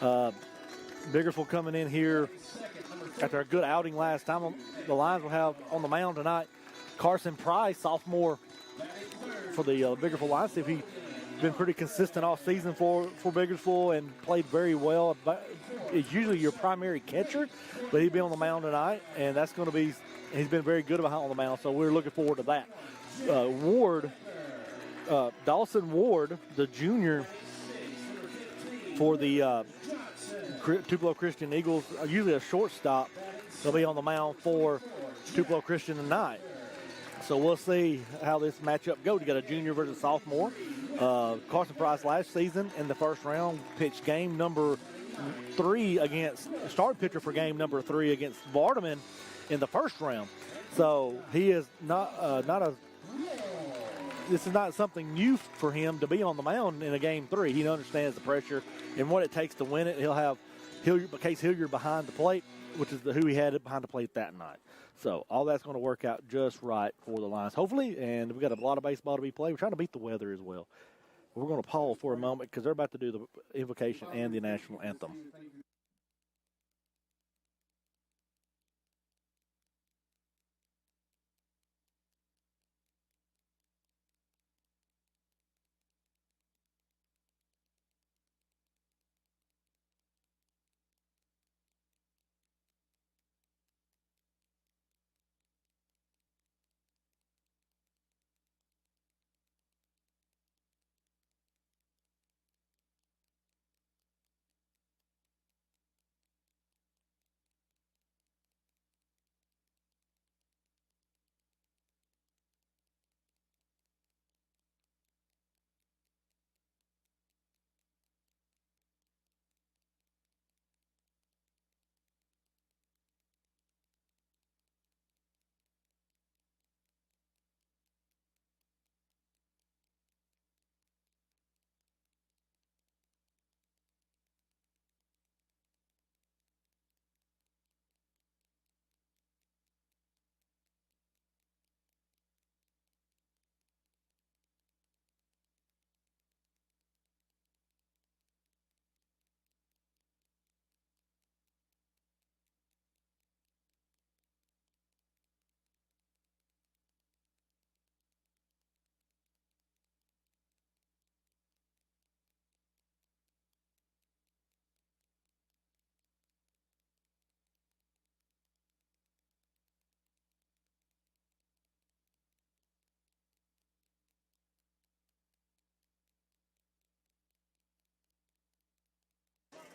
Biggersville coming in here after a good outing last time. The Lions will have on the mound tonight Carson Price, sophomore for the Biggersville Lions. If he's been pretty consistent all season for Biggersville and played very well. It's usually your primary catcher, but he'll be on the mound tonight, and that's going to be. He's been very good on the mound, so we're looking forward to that. Dawson Ward, the junior for the Tupelo Christian Eagles, usually a shortstop. They'll be on the mound for Tupelo Christian tonight. So we'll see how this matchup goes. You got a junior versus sophomore. Carson Price last season in the first round pitched game number 3 against start pitcher for game number 3 against Vardaman in the first round. So he is this is not something new for him to be on the mound in a game 3. He understands the pressure and what it takes to win it. He'll have Case Hilliard behind the plate, which is who he had behind the plate that night. So all that's going to work out just right for the Lions, hopefully. And we've got a lot of baseball to be played. We're trying to beat the weather as well. We're going to pause for a moment because they're about to do the invocation and the national anthem.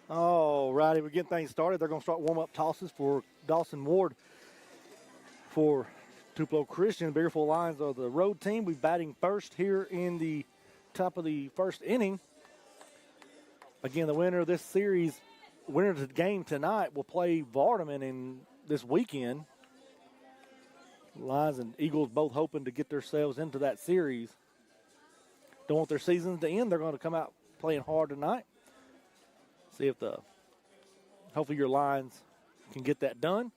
All righty, we're getting things started. They're going to start warm-up tosses for Dawson Ward for Tupelo Christian. Biggersville Lions are the road team. We're batting first here in the top of the first inning. Again, the winner of this series, winner of the game tonight, will play Vardaman in this weekend. Lions and Eagles both hoping to get themselves into that series. Don't want their seasons to end. They're going to come out playing hard tonight. See if hopefully your Lions can get that done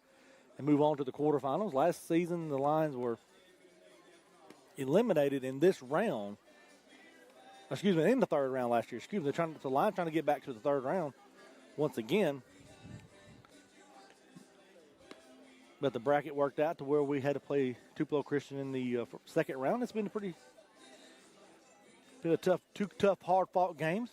and move on to the quarterfinals. Last season, the Lions were eliminated in this round. In the third round last year. The Lions trying to get back to the third round once again. But the bracket worked out to where we had to play Tupelo Christian in the second round. It's been two tough, hard-fought games.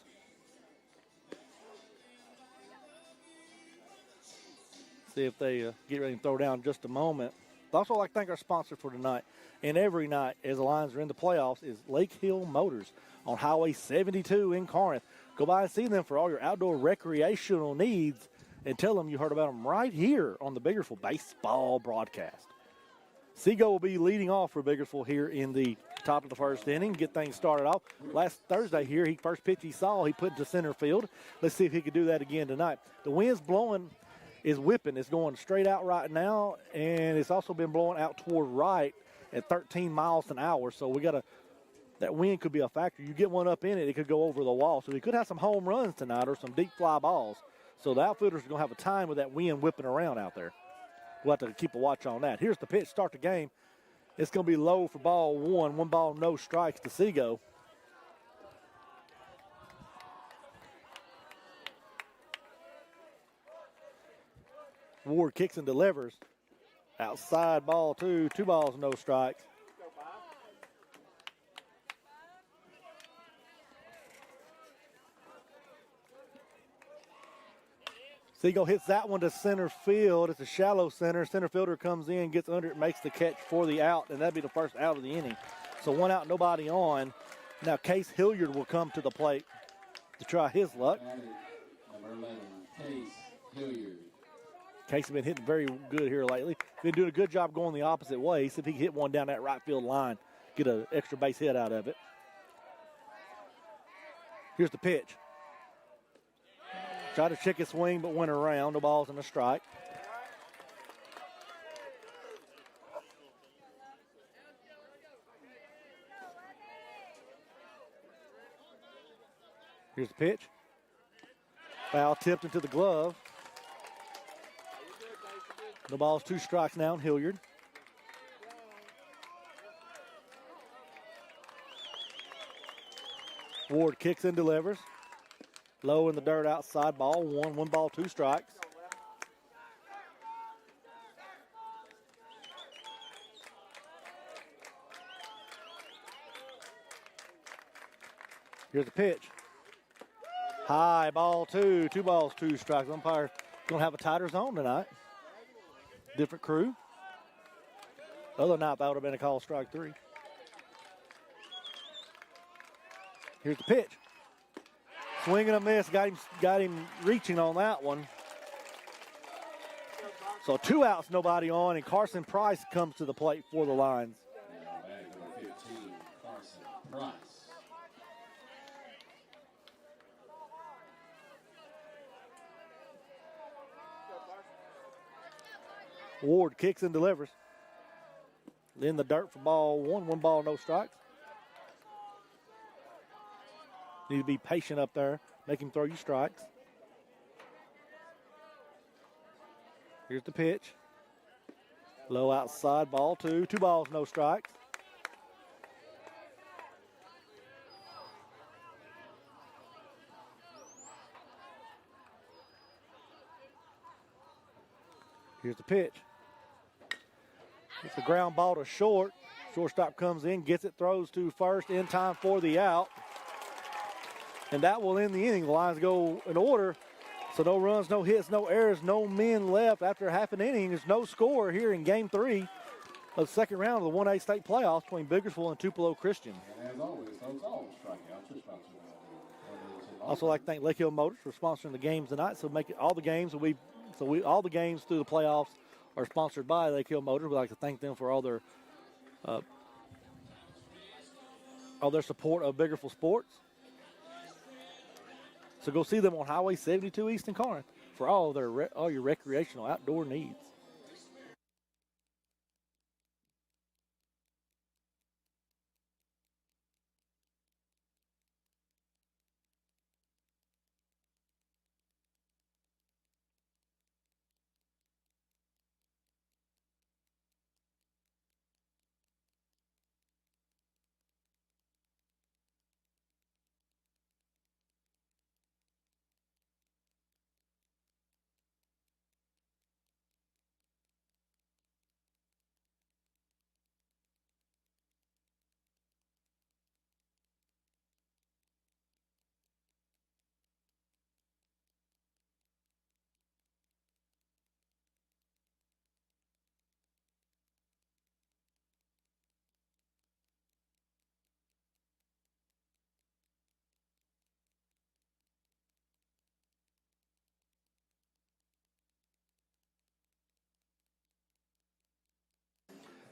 See if they get ready to throw down in just a moment. I'd also like to thank our sponsor for tonight and every night as the Lions are in the playoffs is Lake Hill Motors on Highway 72 in Corinth. Go by and see them for all your outdoor recreational needs and tell them you heard about them right here on the Biggersville Baseball broadcast. Seago will be leading off for Biggersville here in the top of the first inning, get things started off. Last Thursday here, first pitch he saw, he put into center field. Let's see if he can do that again tonight. The wind's blowing. Is whipping. It's going straight out right now, and it's also been blowing out toward right at 13 miles an hour. So that wind could be a factor. You get one up in it, it could go over the wall. So we could have some home runs tonight or some deep fly balls. So the outfielders are going to have a time with that wind whipping around out there. We'll have to keep a watch on that. Here's the pitch, start the game. It's going to be low for ball one. 1 ball, no strikes to Seago. Ward kicks and delivers. Outside ball 2, 2 balls, no strikes. Seagull hits that one to center field. It's a shallow center. Center fielder comes in, gets under it, makes the catch for the out, and that'd be the first out of the inning. So 1 out, nobody on. Now Case Hilliard will come to the plate to try his luck. Number 11, Case Hilliard. Case has been hitting very good here lately. Been doing a good job going the opposite way. See if he can hit one down that right field line, get an extra base hit out of it. Here's the pitch. Tried to check his swing, but went around. No balls and a strike. Here's the pitch. Foul tipped into the glove. No balls, 2 strikes now on Hilliard. Ward kicks and delivers. Low in the dirt, outside ball 1. 1 ball, 2 strikes. Here's the pitch. High ball 2. 2 balls, 2 strikes. Umpire going to have a tighter zone tonight. Different crew. Other night, that would have been a call strike 3. Here's the pitch. Swing and a miss. Got him reaching on that one. So 2 outs, nobody on, and Carson Price comes to the plate for the Lions. Bag number 15, Carson Price. Ward kicks and delivers. In the dirt for ball 1. 1 ball, no strikes. Need to be patient up there. Make him throw you strikes. Here's the pitch. Low outside, ball 2. 2 balls, no strikes. Here's the pitch. It's a ground ball to short. Shortstop comes in, gets it, throws to first in time for the out. And that will end the inning. The Lions go in order. So no runs, no hits, no errors, no men left after half an inning. There's no score here in Game 3 of the second round of the 1A state playoffs between Biggersville and Tupelo Christian. And as always, those all strikeouts are sponsored. Also, like to thank Lake Hill Motors for sponsoring the games tonight. So make it all the games all the games through the playoffs are sponsored by Lake Hill Motors. We'd like to thank them for all their support of Biggersville sports. So go see them on Highway 72 East in Corinth for all your recreational outdoor needs.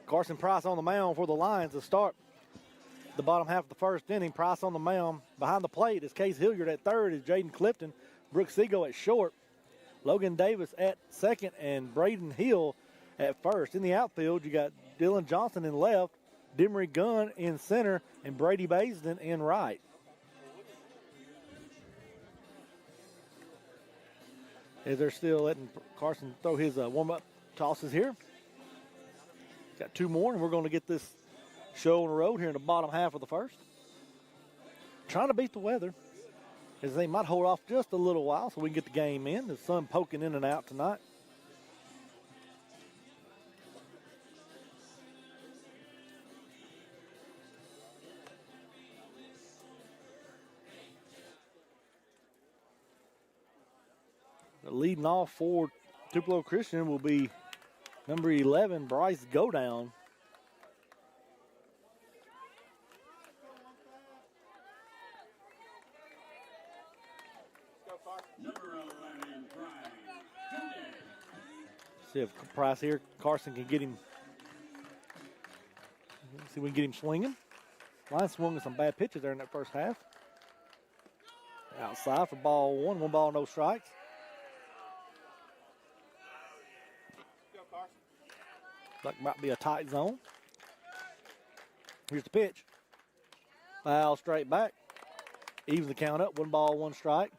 Carson Price on the mound for the Lions to start the bottom half of the first inning. Price on the mound. Behind the plate is Case Hilliard at third, is Jaden Clifton. Brooks Seago at short. Logan Davis at second, and Braden Hill at first. In the outfield, you got Dylan Johnson in left, Demery Gunn in center, and Brady Baisden in right. As they're still letting Carson throw his warm-up tosses here. Got 2 more, and we're going to get this show on the road here in the bottom half of the first. Trying to beat the weather, as they might hold off just a little while so we can get the game in. The sun poking in and out tonight. Leading off for Tupelo Christian will be number 11, Bryce Godown. See if Price here, Carson can get him. See if we can get him swinging. Line swung with some bad pitches there in that first half. Outside for ball one. 1 ball, no strikes. Like might be a tight zone. Here's the pitch. Foul straight back. Evens the count up. 1 ball, 1 strike.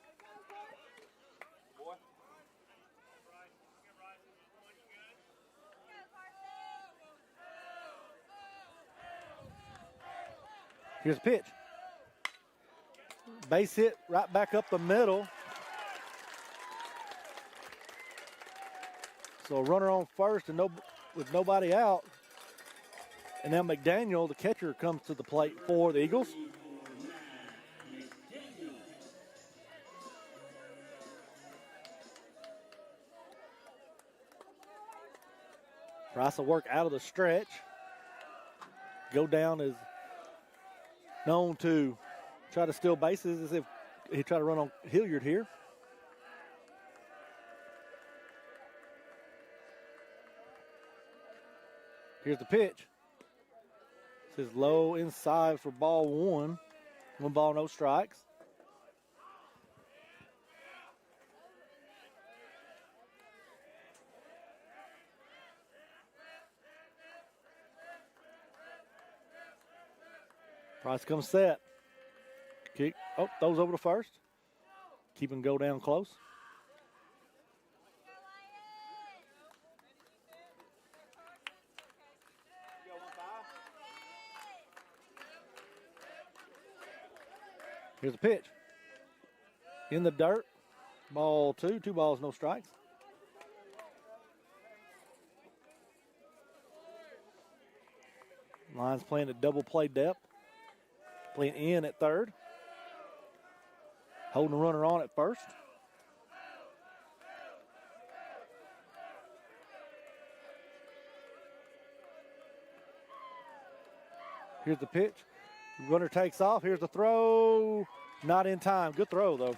Here's the pitch. Base hit right back up the middle. So a runner on first and with nobody out. And now McDaniel, the catcher, comes to the plate for the Eagles. Price will work out of the stretch. Go down is known to try to steal bases as if he tried to run on Hilliard here. Here's the pitch. This is low inside for ball one. 1 ball, no strikes. Price comes set. Kick. Oh, throws over to first. Keep him go down close. Here's the pitch. In the dirt. Ball 2. 2 balls, no strikes. Lions playing at double play depth. Playing in at third. Holding the runner on at first. Here's the pitch. Runner takes off. Here's the throw. Not in time. Good throw, though.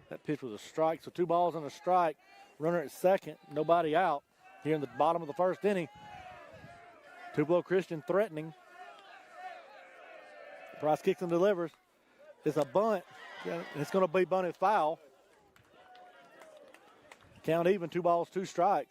That pitch was a strike, so 2 balls and a strike. Runner at second. Nobody out. Here in the bottom of the first inning. Tupelo Christian threatening. Price kicks and delivers. It's a bunt. It's going to be bunted foul. Count even, 2 balls, 2 strikes.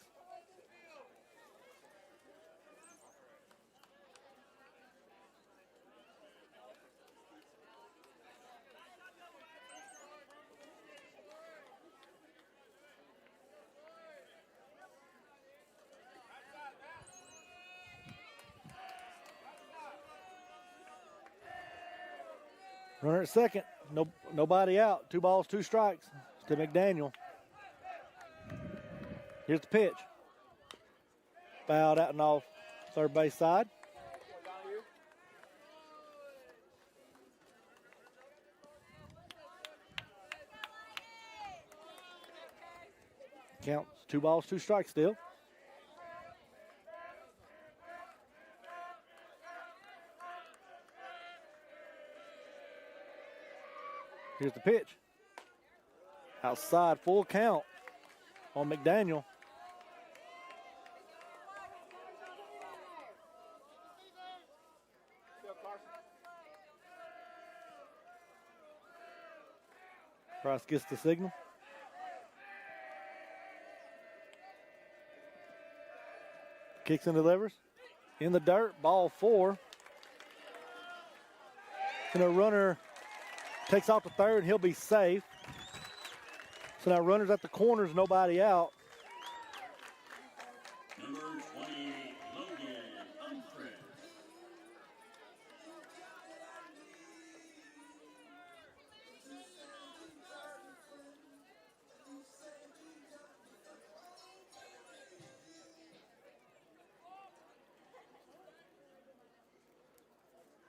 Runner at second. Nobody out. 2 balls, 2 strikes to McDaniel. Here's the pitch. Fouled out and off third base side. Counts 2 balls, 2 strikes still. Here's the pitch. Outside, full count on McDaniel. Price gets the signal. Kicks and delivers. In the dirt, ball 4. And a runner takes off to third, and he'll be safe. So now runners at the corners, nobody out. Number 28, Logan Humphrey.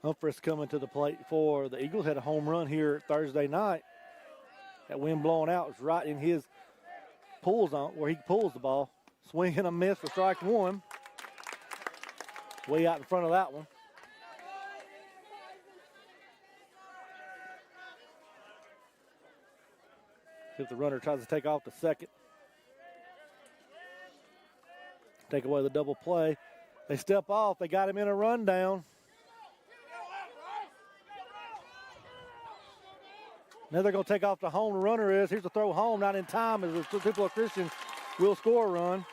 Humphreys coming to the plate for the Eagles. Had a home run here Thursday night. That wind blowing out was right in his pull zone where he pulls the ball. Swing and a miss for strike one. Way out in front of that one. If the runner tries to take off to second. Take away the double play. They step off. They got him in a rundown. Now they're going to take off the home. The runner is. Here's the throw home. Not in time as the Tupelo Christian will score a run.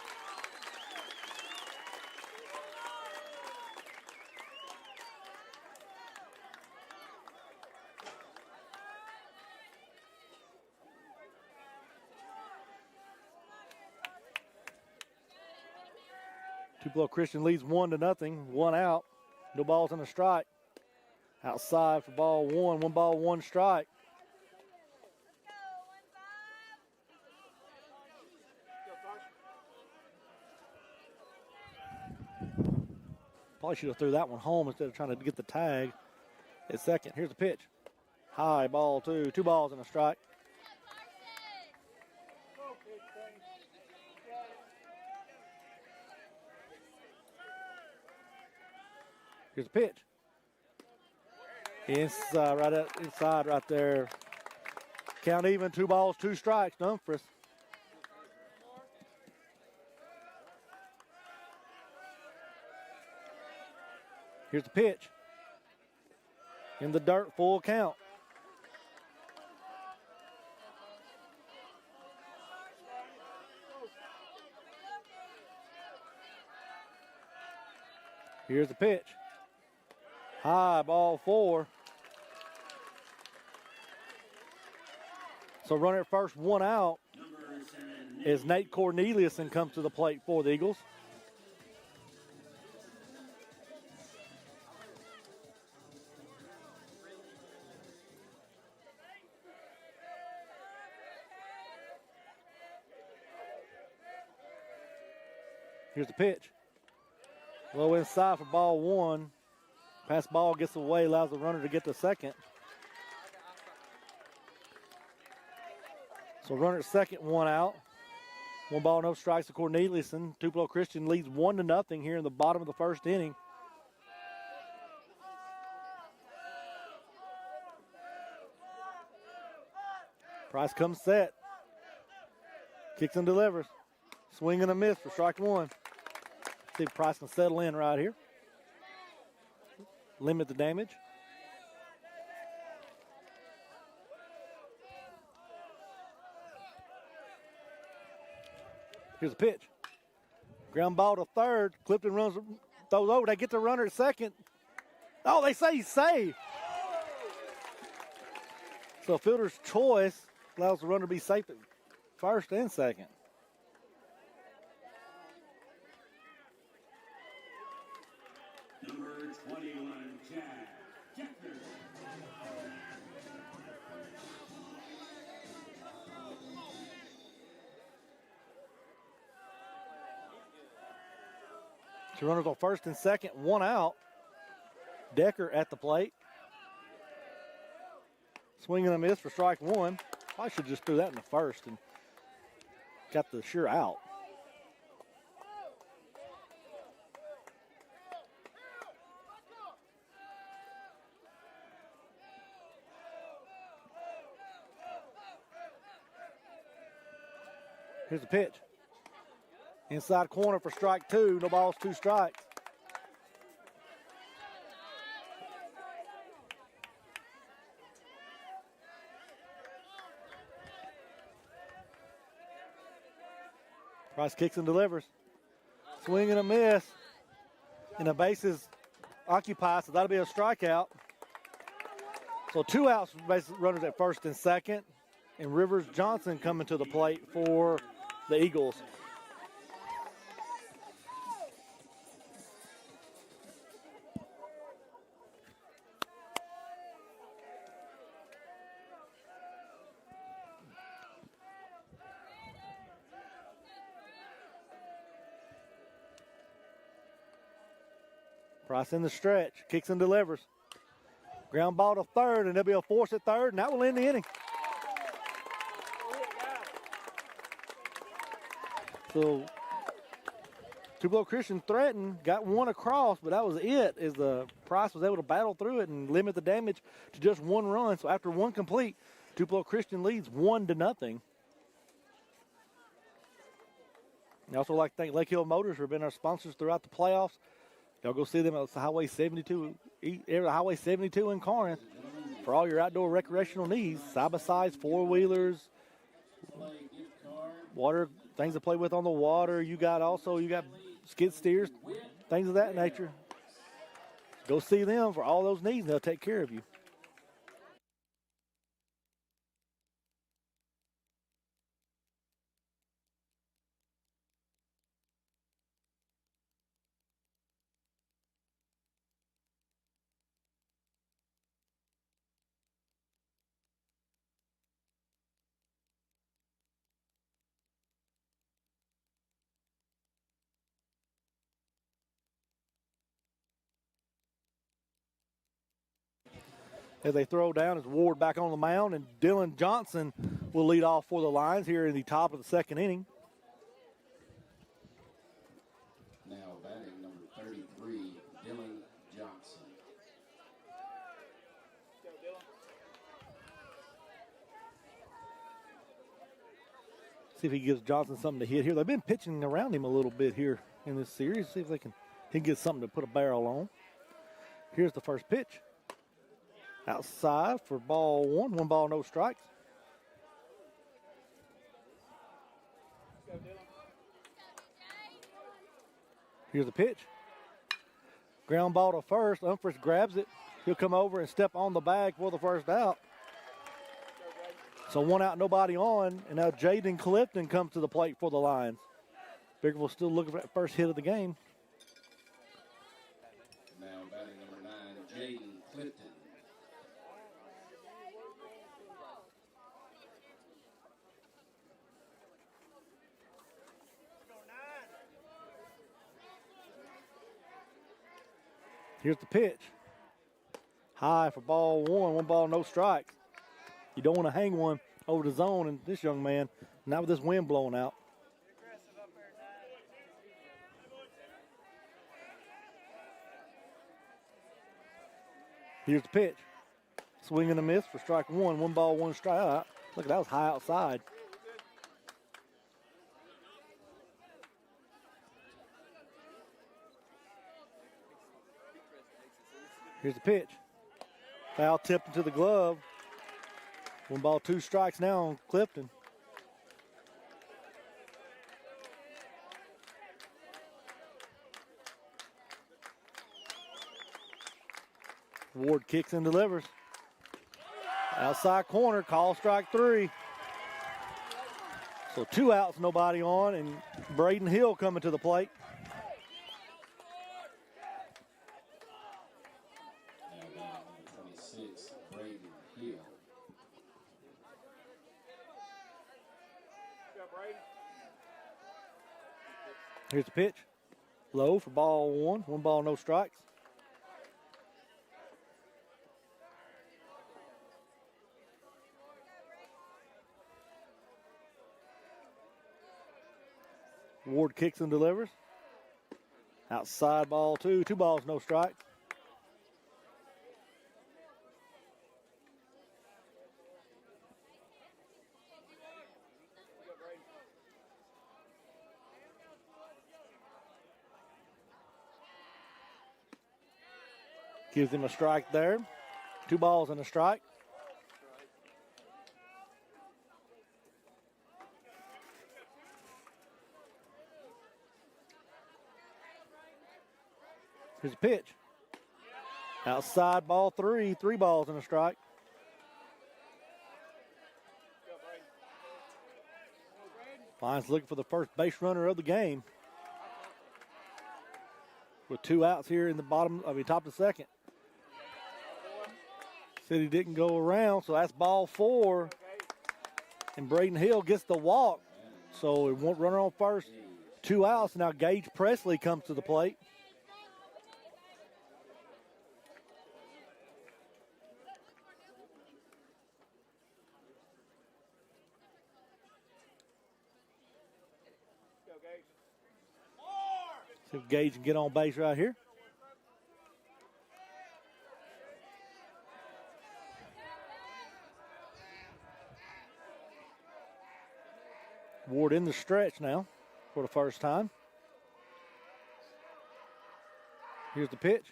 Tupelo Christian leads 1-0. One out. No balls and a strike. Outside for ball one. 1 ball, 1 strike. Probably should have threw that one home instead of trying to get the tag at second. Here's the pitch. High, ball 2. 2 balls and a strike. Here's the pitch. Inside right there. Count even. 2 balls, 2 strikes. Humphreys. Here's the pitch. In the dirt, full count. Here's the pitch. High, ball 4. So runner at first, 1 out as Nate Corneliuson comes to the plate for the Eagles. Here's the pitch. Low inside for ball 1. Pass ball gets away, allows the runner to get to second. So runner at second, 1 out. 1 ball, no strikes to Corneliuson. Tupelo Christian leads 1-0 here in the bottom of the first inning. Price comes set. Kicks and delivers. Swing and a miss for strike 1. See if Price can settle in right here. Limit the damage. Here's a pitch. Ground ball to third. Clifton throws over. They get the runner at second. Oh, they say he's safe. So fielder's choice allows the runner to be safe at first and second. Number 21, Jack Jecker. Two runners on first and second, 1 out. Decker at the plate. Swing and a miss for strike 1. I should just threw that in the first and got the sure out. Here's the pitch. Inside corner for strike 2. No balls, 2 strikes. Price kicks and delivers. Swing and a miss. And the bases occupied, so that'll be a strikeout. So 2 outs, runners at first and second. And Rivers Johnson coming to the plate for the Eagles. Price in the stretch, kicks and delivers. Ground ball to third, and there'll be a force at third, and that will end the inning. So Tupelo Christian threatened, got one across, but that was it, as the Price was able to battle through it and limit the damage to just one run. So after one complete, Tupelo Christian leads 1-0. I also like to thank Lake Hill Motors for being our sponsors throughout the playoffs. Y'all go see them at Highway 72, Highway 72 in Corinth for all your outdoor recreational needs. Side-by-sides, four-wheelers, water, things to play with on the water. You got skid steers, things of that nature. Go see them for all those needs, and they'll take care of you. As they throw down, is Ward back on the mound, and Dylan Johnson will lead off for the Lions here in the top of the second inning. Now batting number 33, Dylan Johnson. See if he gives Johnson something to hit here. They've been pitching around him a little bit here in this series. See if he can get something to put a barrel on. Here's the first pitch. Outside for ball one. 1 ball, no strikes. Here's the pitch. Ground ball to first. Umphreys grabs it. He'll come over and step on the bag for the first out. So 1 out, nobody on. And now Jaden Clifton comes to the plate for the Lions. Biggersville still looking for that first hit of the game. Now batting number 9, Jaden Clifton. Here's the pitch. High for ball one. 1 ball, no strikes. You don't want to hang one over the zone, and this young man, not with this wind blowing out. Here's the pitch. Swing and a miss for strike one. 1 ball, 1 strike. Look, that was high outside. Here's the pitch. Foul tipped into the glove. 1 ball, 2 strikes now on Clifton. Ward kicks and delivers. Outside corner, call strike 3. So 2 outs, nobody on, and Braden Hill coming to the plate. Here's the pitch. Low for ball one. 1 ball, no strikes. Ward kicks and delivers. Outside ball 2. 2 balls, no strikes. Gives him a strike there. 2 balls and a strike. Here's a pitch. Outside ball 3. 3 balls and a strike. Lions looking for the first base runner of the game. With 2 outs here in the top of the second. Said he didn't go around, so that's ball 4. And Braden Hill gets the walk. So it won't runner on first. 2 outs. Now Gage Presley comes to the plate. See if Gage can get on base right here. Ward in the stretch now for the first time. Here's the pitch.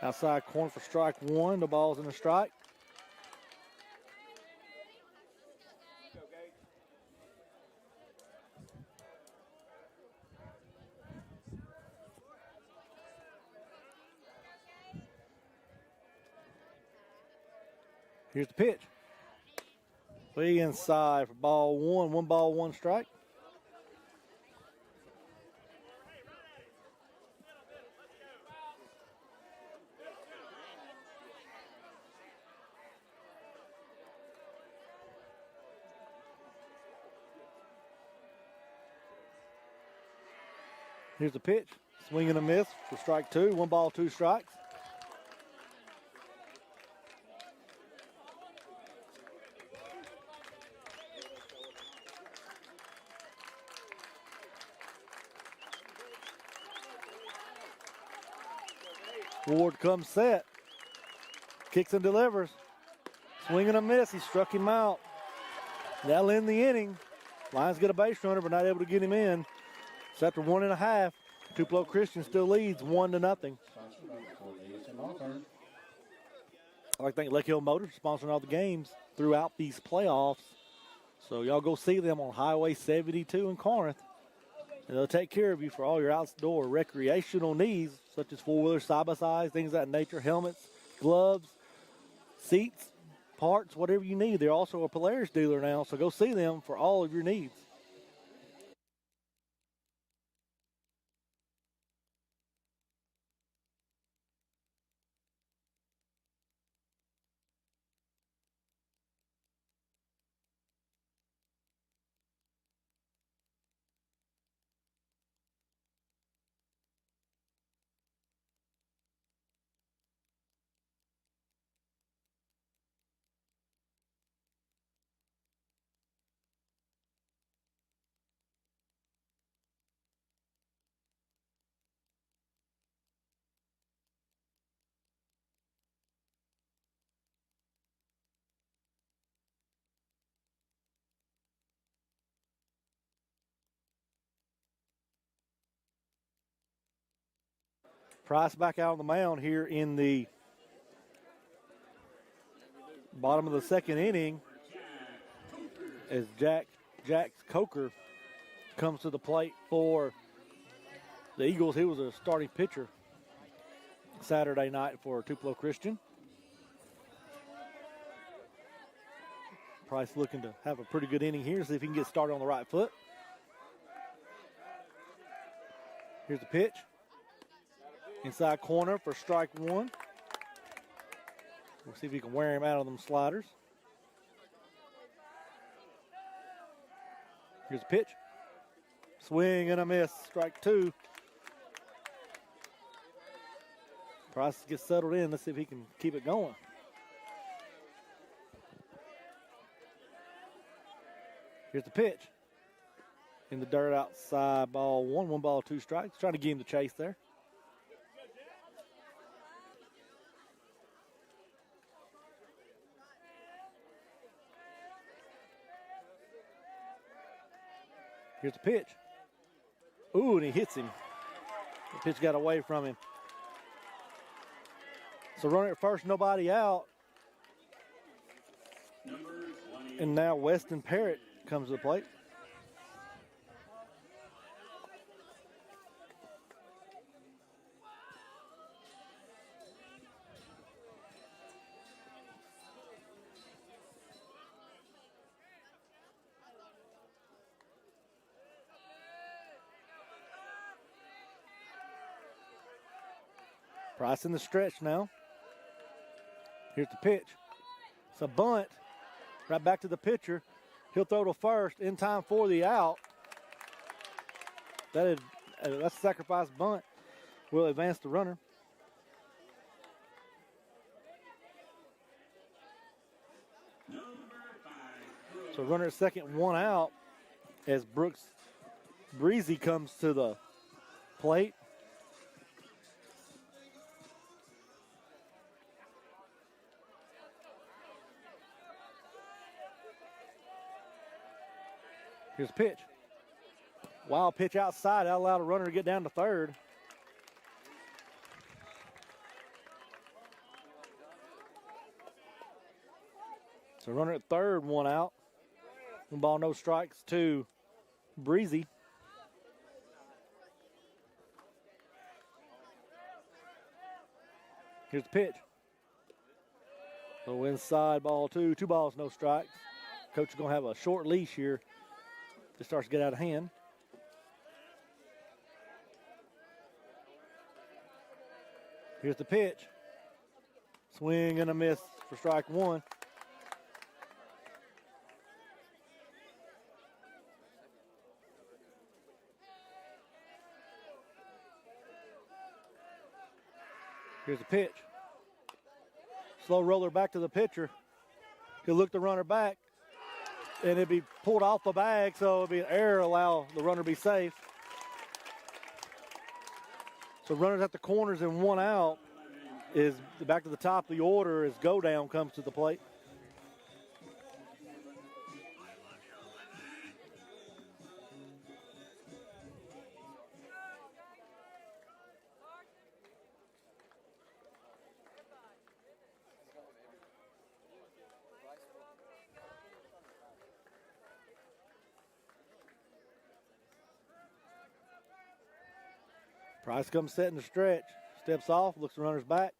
Outside corner for strike one. The ball's in the strike. Here's the pitch. Way inside for ball one. 1 ball, 1 strike. Here's the pitch. Swing and a miss for strike 2. 1 ball, 2 strikes. Ward comes set. Kicks and delivers. Swing and a miss. He struck him out. That'll end the inning. Lions get a base runner, but not able to get him in. It's after 1.5. Tupelo Christian still leads 1-0. I'd like to thank Lake Hill Motors for sponsoring all the games throughout these playoffs. So y'all go see them on Highway 72 in Corinth. And they'll take care of you for all your outdoor recreational needs, such as four-wheeler, side-by-sides, things of that nature, helmets, gloves, seats, parts, whatever you need. They're also a Polaris dealer now, so go see them for all of your needs. Price back out on the mound here in the bottom of the second inning as Jack Coker comes to the plate for the Eagles. He was a starting pitcher Saturday night for Tupelo Christian. Price looking to have a pretty good inning here, see if he can get started on the right foot. Here's the pitch. Inside corner for strike 1. We'll see if he can wear him out on them sliders. Here's the pitch. Swing and a miss. Strike 2. Price gets settled in. Let's see if he can keep it going. Here's the pitch. In the dirt outside, ball 1. 1 ball, 2 strikes. Trying to get him the chase there. Here's the pitch. Ooh, and he hits him. The pitch got away from him. So runner at first, nobody out. And now Weston Parrott comes to the plate. Price in the stretch now. Here's the pitch. It's a bunt. Right back to the pitcher. He'll throw to first in time for the out. That's a sacrifice bunt. Will advance the runner. So runner at second, 1 out as Brooks Breezy comes to the plate. Here's the pitch. Wild pitch outside. That allowed a runner to get down to third. So runner at third, one out. One ball, no strikes to Breezy. Here's the pitch. So inside, ball two. 2 balls, no strikes. Coach is going to have a short leash here. This starts to get out of hand. Here's the pitch. Swing and a miss for strike one. Here's the pitch. Slow roller back to the pitcher. He'll look the runner back, and it'd be pulled off the bag, so it'd be an error, allow the runner to be safe. So runners at the corners and one out is back to the top of the order as go down comes to the plate. Price comes set in the stretch. Steps off, looks the runner's back.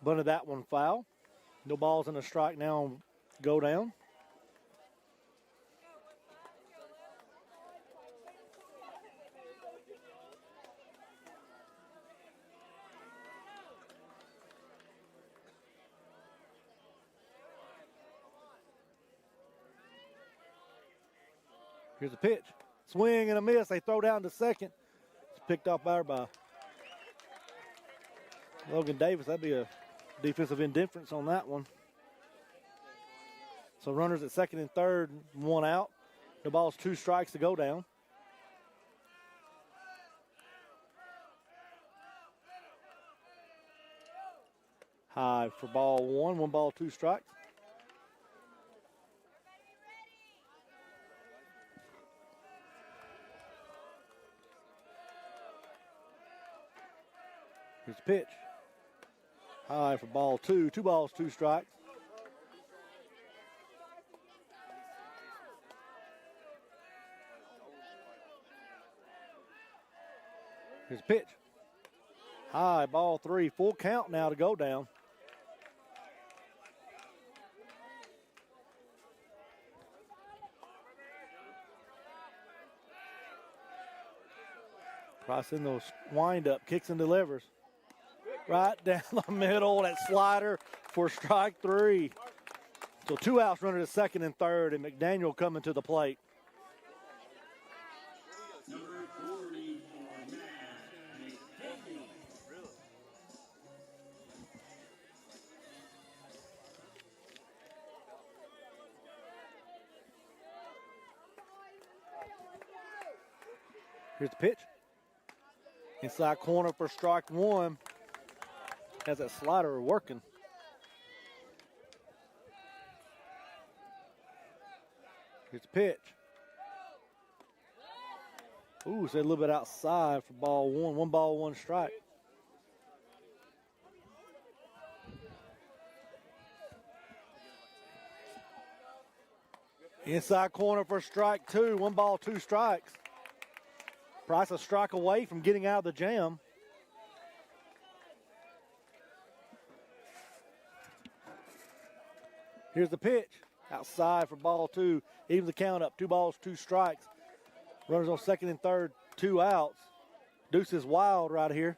Bunted that one foul. No balls and a strike now on go down. Here's the pitch. Swing and a miss. They throw down to second. It's picked up there by Logan Davis. That'd be a defensive indifference on that one. So runners at second and third, one out. The ball's 2 strikes to go down. High for ball one. 1 ball, 2 strikes. Here's the pitch. High for ball 2. 2 balls, 2 strikes. Here's the pitch. High, ball 3. Full count now to go down. Price in those wind-up, kicks and delivers. Right down the middle, that slider for strike 3. So 2 outs, runner to second and third, and McDaniel coming to the plate. Here's the pitch. Inside corner for strike 1. Has that slider working. Here's the pitch. Ooh, it's a little bit outside for ball 1. 1 ball, 1 strike. Inside corner for strike 2. 1 ball, 2 strikes. Price a strike away from getting out of the jam. Here's the pitch. Outside for ball 2. Even the count up. 2 balls, 2 strikes. Runners on second and third, 2 outs. Deuce is wild right here.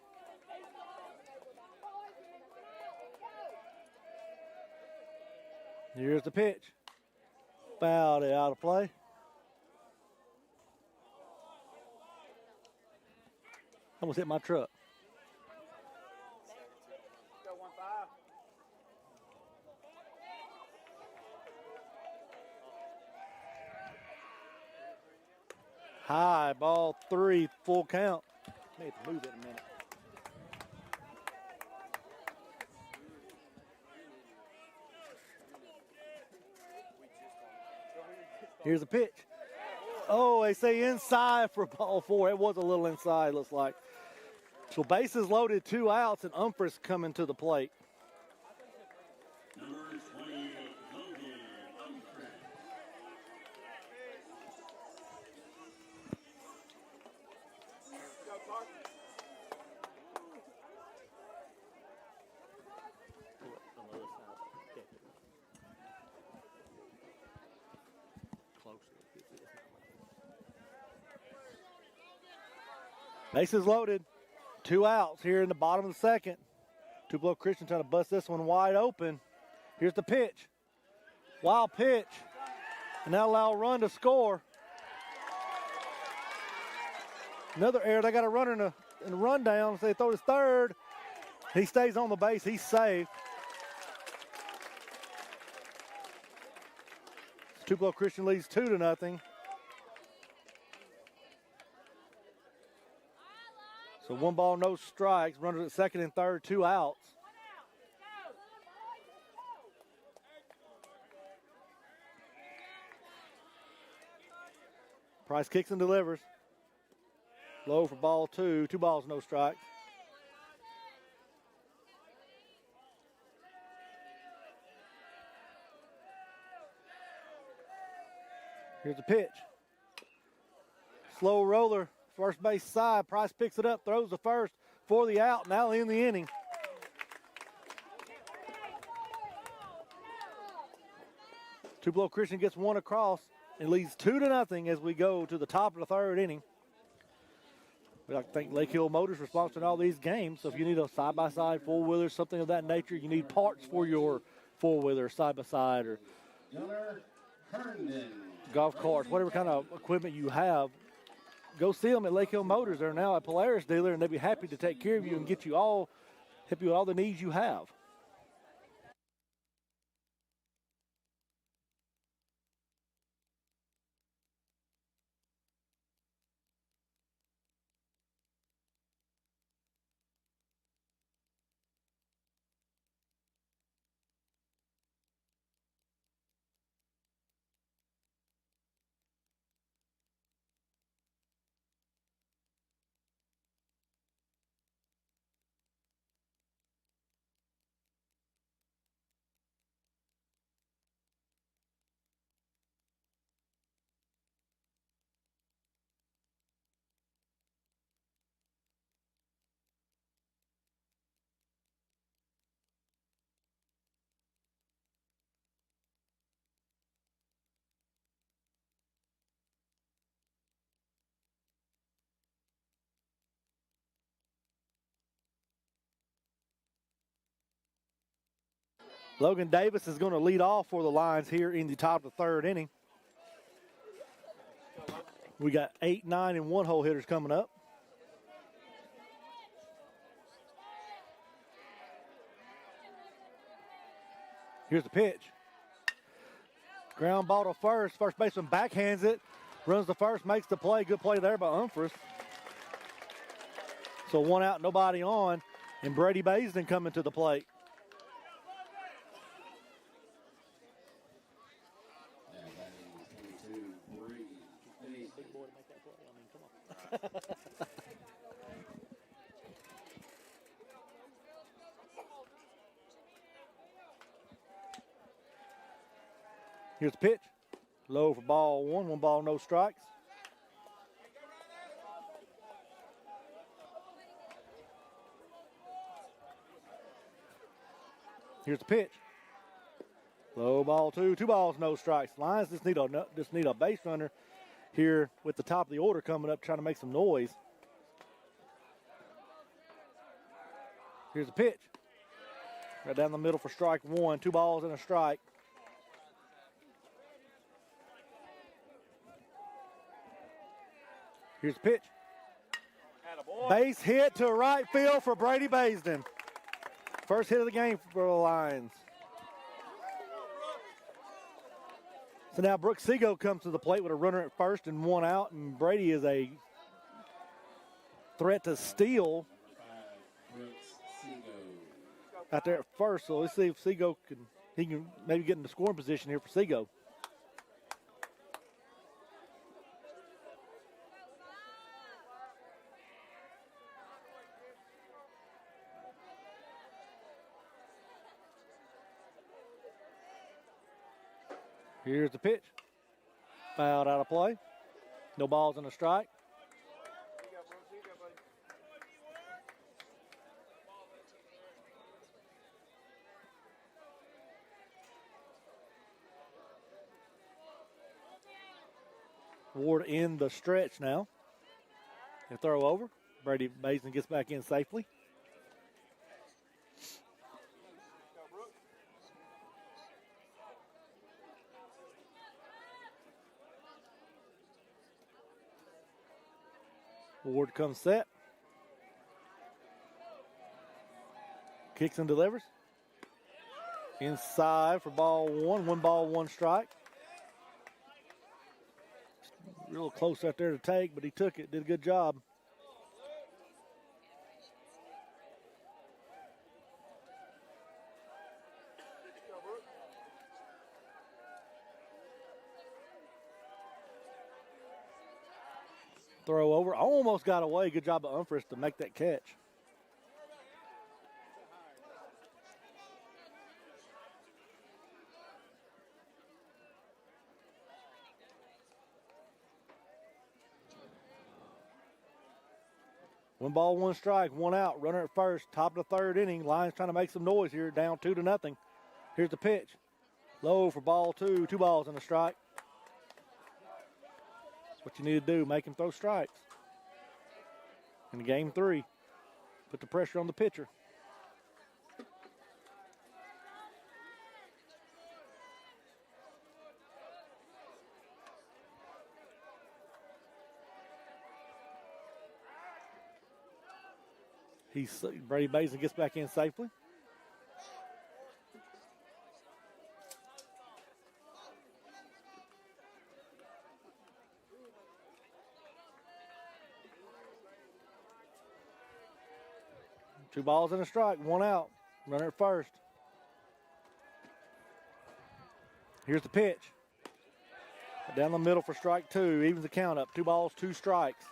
Here's the pitch. Fouled it out of play. Almost hit my truck. High, ball 3, full count. May have to move it in a minute. Here's a pitch. Oh, they say inside for ball 4. It was a little inside, looks like. So bases loaded, 2 outs, and Umphris coming to the plate. Number 20, Logan Umphris. Bases loaded, 2 outs here in the bottom of the second. Tupelo Christian trying to bust this one wide open. Here's the pitch. Wild pitch. And now allow a run to score. Another error. They got a runner in a rundown. So they throw his third. He stays on the base. He's safe. Tupelo Christian leads 2-0. So 1 ball, no strikes. Runners at second and third, 2 outs. Price kicks and delivers. Low for ball 2. 2 balls, no strikes. Here's the pitch. Slow roller. First base side, Price picks it up, throws the first for the out, now in the inning. Tupelo Christian gets 1 across and leads 2-0 as we go to the top of the third inning. We like to thank Lake Hill Motors for sponsoring all these games. So if you need a side-by-side, four-wheeler, something of that nature, you need parts for your four-wheeler, side-by-side, or golf carts, whatever kind of equipment you have, go see them at Lake Hill Motors. They're now a Polaris dealer, and they'd be happy to take care of you and get you all, help you with all the needs you have. Logan Davis is going to lead off for the Lions here in the top of the third inning. We got 8, 9, and 1-hole hitters coming up. Here's the pitch. Ground ball to first. First baseman backhands it. Runs the first, makes the play. Good play there by Umphris. So 1 out, nobody on. And Brady Baisden coming to the plate. Here's the pitch. Low for ball 1. 1 ball, no strikes. Here's the pitch. Low ball 2. 2 balls, no strikes. Lions just need a base runner here with the top of the order coming up, trying to make some noise. Here's the pitch. Right down the middle for strike 1. 2 balls and a strike. Here's the pitch. Base hit to right field for Brady Baisden. First hit of the game for the Lions. So now Brooke Seago comes to the plate with a runner at first and one out, and Brady is a threat to steal out there at first. So let's see if Seago can maybe get into scoring position here for Seago. Here's the pitch. Fouled out of play. No balls and a strike. Ward in the stretch now. They throw over. Brady Mason gets back in safely. Ward comes set. Kicks and delivers. Inside for ball one. 1 ball, 1 strike. Real close out there to take, but he took it. Did a good job. Throw over. Almost got away. Good job of Umphris to make that catch. One ball, 1 strike, 1 out. Runner at first. Top of the 3rd inning. Lions trying to make some noise here. Down 2-0. Here's the pitch. Low for ball 2. 2 balls and a strike. What you need to do, make him throw strikes. In game 3, put the pressure on the pitcher. Brady Mason gets back in safely. Two balls and a strike, 1 out. Runner at first. Here's the pitch. Down the middle for strike 2. Evens the count up. 2 balls, 2 strikes.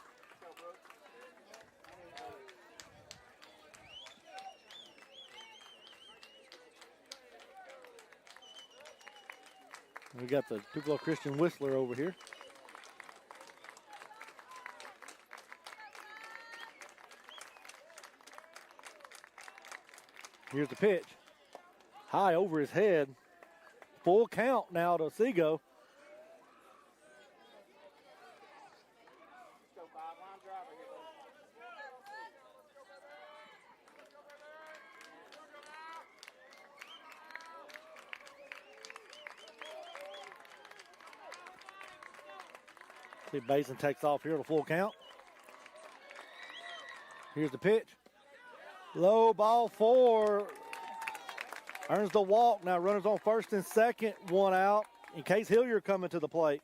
We got the Tupelo Christian Whistler over here. Here's the pitch. High over his head. Full count now to Seago. See, Basin takes off here to full count. Here's the pitch. Low, ball 4. Earns the walk. Now runners on first and second. 1 out. In case Hilliard coming to the plate.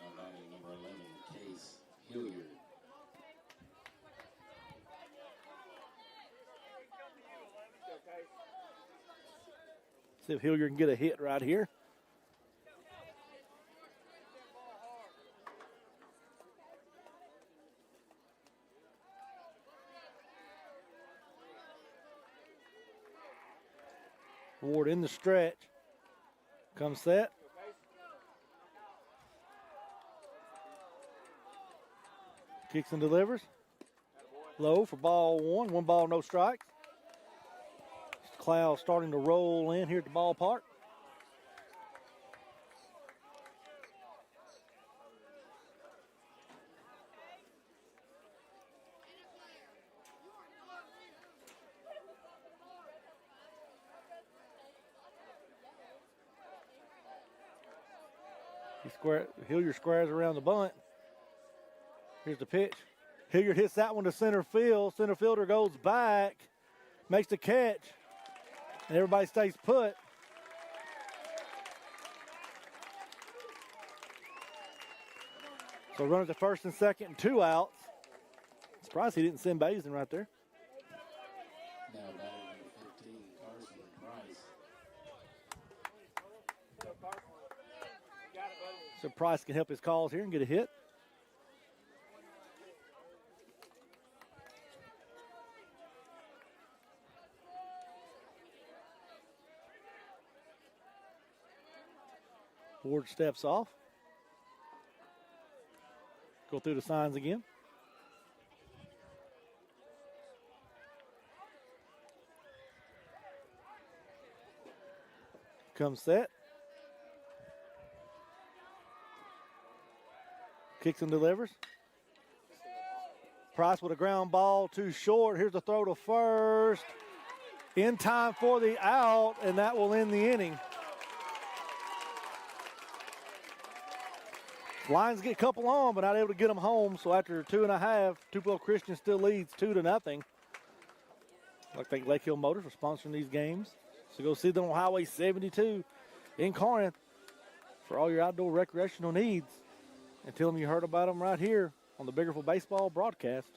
Number 11, Case Hilliard. See if Hilliard can get a hit right here. Ward in the stretch. Comes set. Kicks and delivers. Low for ball 1. 1 ball, no strikes. Clouds starting to roll in here at the ballpark. Hilliard squares around the bunt. Here's the pitch. Hilliard hits that one to center field. Center fielder goes back. makes the catch, and everybody stays put. So runners at first and second and 2 outs. Surprised he didn't send Basin right there. Now batting number 15, Carson Price. So Price can help his calls here and get a hit. Ward steps off. Go through the signs again. Comes set. Kicks and delivers. Price with a ground ball, too short. Here's the throw to first. In time for the out, and that will end the inning. Lions get a couple on, but not able to get them home. So after 2.5, Tupelo Christian still leads 2-0. I think Lake Hill Motors are sponsoring these games. So go see them on Highway 72 in Corinth for all your outdoor recreational needs. And tell them you heard about them right here on the Biggersville Baseball broadcast.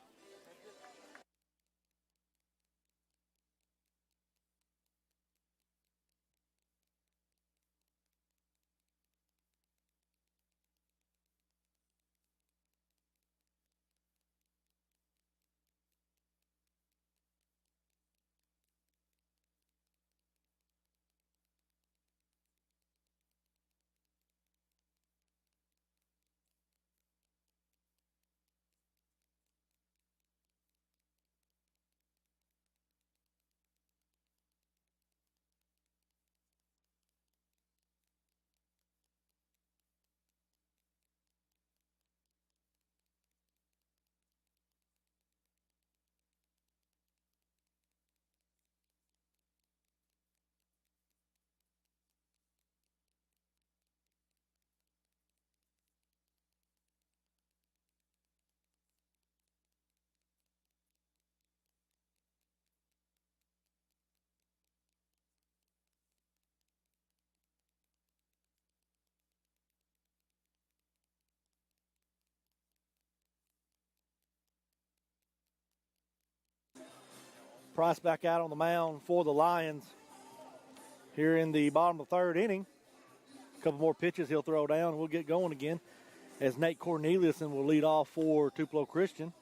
Price back out on the mound for the Lions here in the bottom of the third inning. A couple more pitches he'll throw down, and we'll get going again as Nate Corneliuson will lead off for Tupelo Christian.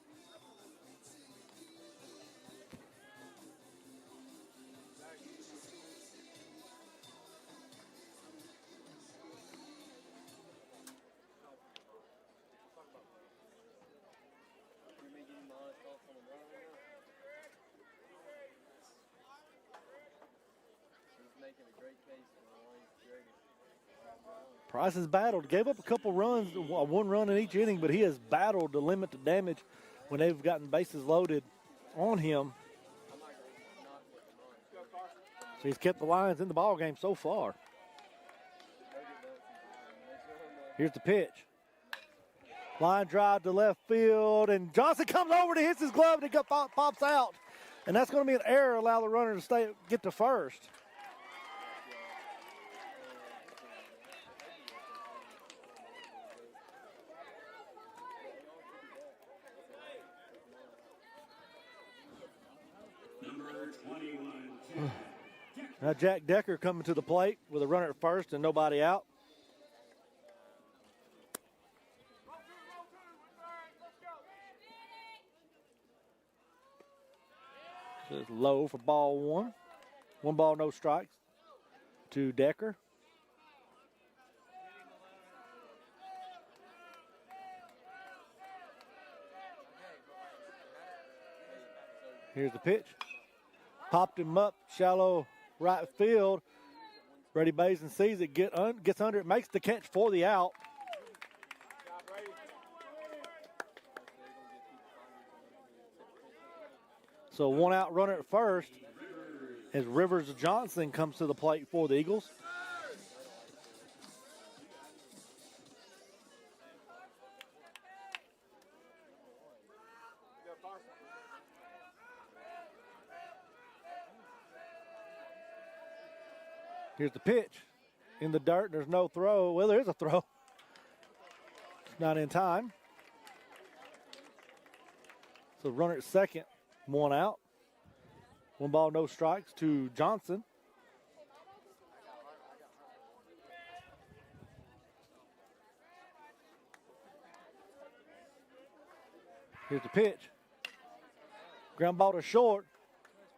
Price has battled, gave up a couple runs, one run in each inning, but he has battled to limit the damage when they've gotten bases loaded on him. So he's kept the Lions in the ball game so far. Here's the pitch. Line drive to left field, and Johnson comes over to hit his glove, and it pops out. And that's going to be an error, allow the runner to get to first. Now Jack Decker coming to the plate with a runner at first and nobody out. It's low for ball one. 1 ball, no strikes to Decker. Here's the pitch. Popped him up, shallow right field. Brady Basin sees it, gets under it, makes the catch for the out. So 1 out runner at first as Rivers Johnson comes to the plate for the Eagles. Here's the pitch. In the dirt, there's no throw. Well, there is a throw. It's not in time. So runner at second, one out. 1 ball, no strikes to Johnson. Here's the pitch. Ground ball to short.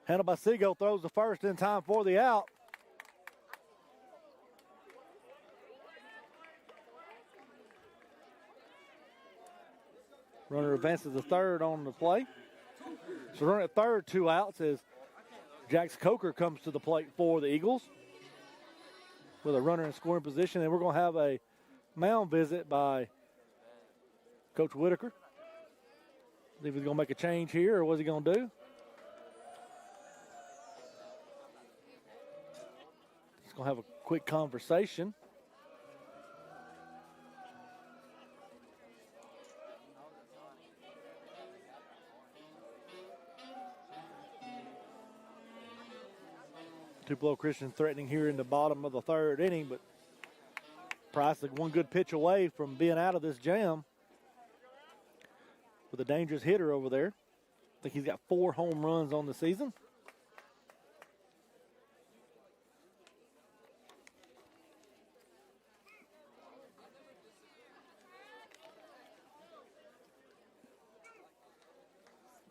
Handled by Seago, throws the first in time for the out. Runner advances to third on the play. So runner at third, 2 outs as Jax Coker comes to the plate for the Eagles with a runner in scoring position. And we're going to have a mound visit by Coach Whitaker. See if he's going to make a change here or what's he going to do. He's going to have a quick conversation. Tupelo Christian threatening here in the bottom of the third inning, but Price is one good pitch away from being out of this jam with a dangerous hitter over there. I think he's got 4 home runs on the season.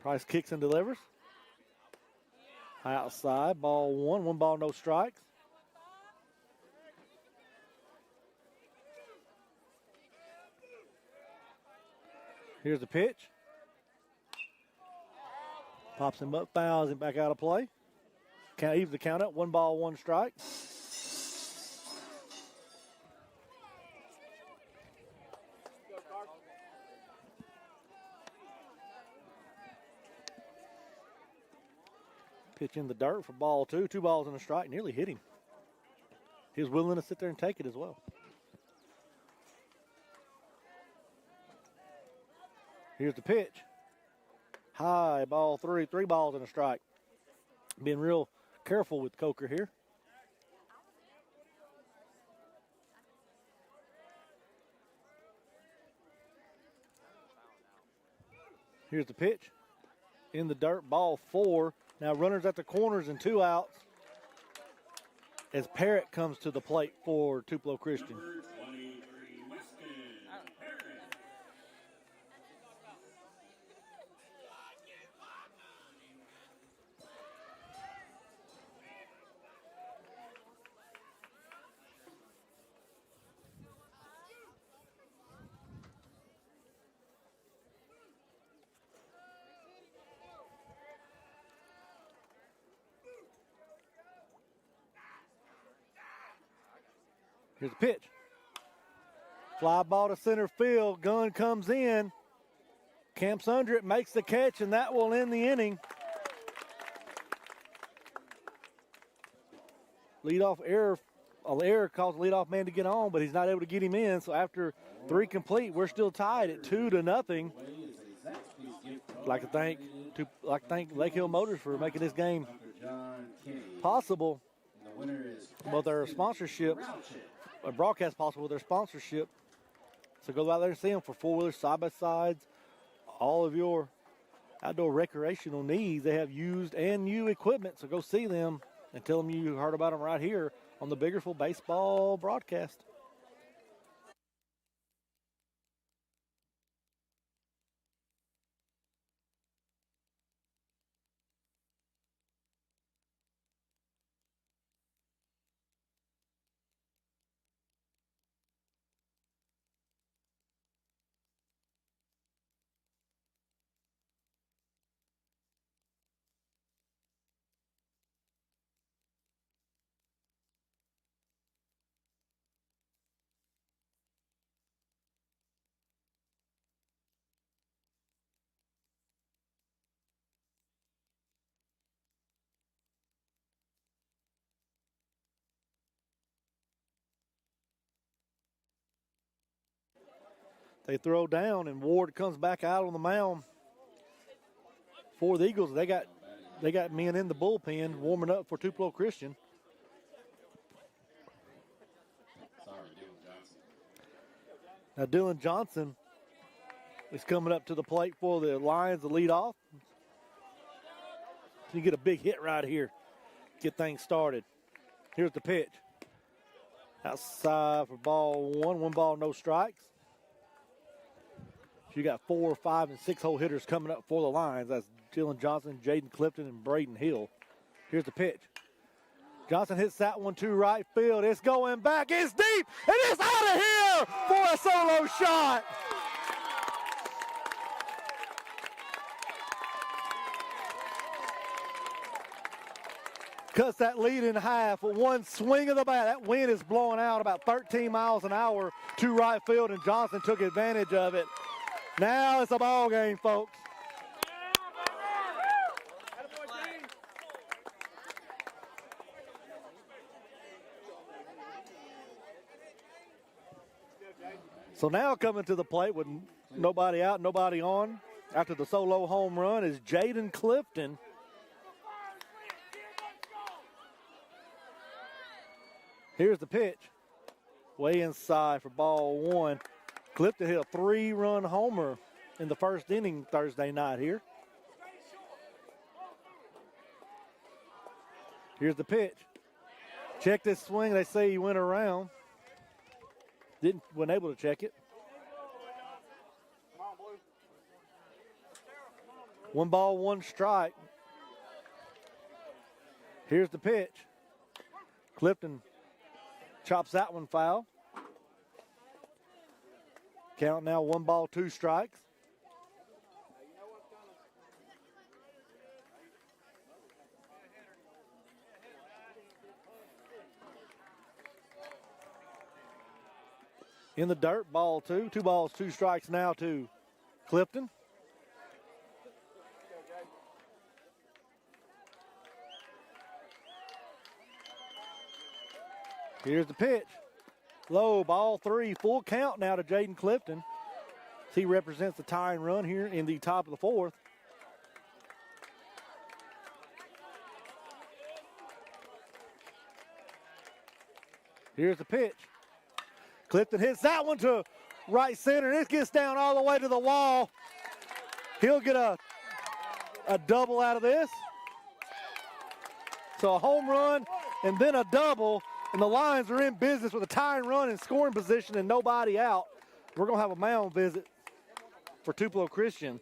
Price kicks and delivers. Outside, ball 1. 1 ball, no strikes. Here's the pitch. Pops him up, fouls him back out of play. Count, evens the count up. 1 ball, 1 strike. Pitch in the dirt for ball 2. 2 balls and a strike. Nearly hit him. He was willing to sit there and take it as well. Here's the pitch. High, ball 3. 3 balls and a strike. Being real careful with Coker here. Here's the pitch. In the dirt, ball 4. Now runners at the corners and 2 outs as Parrott comes to the plate for Tupelo Christian. Here's the pitch. Fly ball to center field. Gunn comes in. Camps under it, makes the catch, and that will end the inning. Leadoff error. Error caused the leadoff man to get on, but he's not able to get him in. So after 3 complete, we're still tied at 2-0. I'd like to thank Lake Hill Motors for making this game possible. Both our sponsorships, a broadcast possible with their sponsorship. So go out there and see them for 4-wheelers, side-by-sides, all of your outdoor recreational needs. They have used and new equipment, so go see them and tell them you heard about them right here on the Biggersville baseball broadcast. They throw down, and Ward comes back out on the mound for the Eagles. They got men in the bullpen warming up for Tupelo Christian. Now Dylan Johnson is coming up to the plate for the Lions to lead off. You get a big hit right here. Get things started. Here's the pitch. Outside for ball one. One ball, no strikes. So you got 4, 5, and 6 hole hitters coming up for the Lions. That's Dylan Johnson, Jaden Clifton, and Braden Hill. Here's the pitch. Johnson hits that one to right field. It's going back. It's deep, and it's out of here for a solo shot. Cuts that lead in half with one swing of the bat. That wind is blowing out about 13 miles an hour to right field, and Johnson took advantage of it. Now it's a ball game, folks. So now coming to the plate with nobody out, nobody on, after the solo home run is Jaden Clifton. Here's the pitch. Way inside for ball one. Clifton hit a 3-run homer in the first inning Thursday night here. Here's the pitch. Check this swing. They say he went around. Wasn't able to check it. 1 ball, 1 strike. Here's the pitch. Clifton chops that one foul. Count now 1 ball, 2 strikes. In the dirt, ball 2. 2 balls, 2 strikes now to Clifton. Here's the pitch. Low, ball 3. Full count now to Jaden Clifton. He represents the tying run here in the top of the 4th. Here's the pitch. Clifton hits that one to right center, and it gets down all the way to the wall. He'll get a double out of this. So a home run and then a double, and the Lions are in business with a tying run in scoring position and nobody out. We're going to have a mound visit for Tupelo Christian.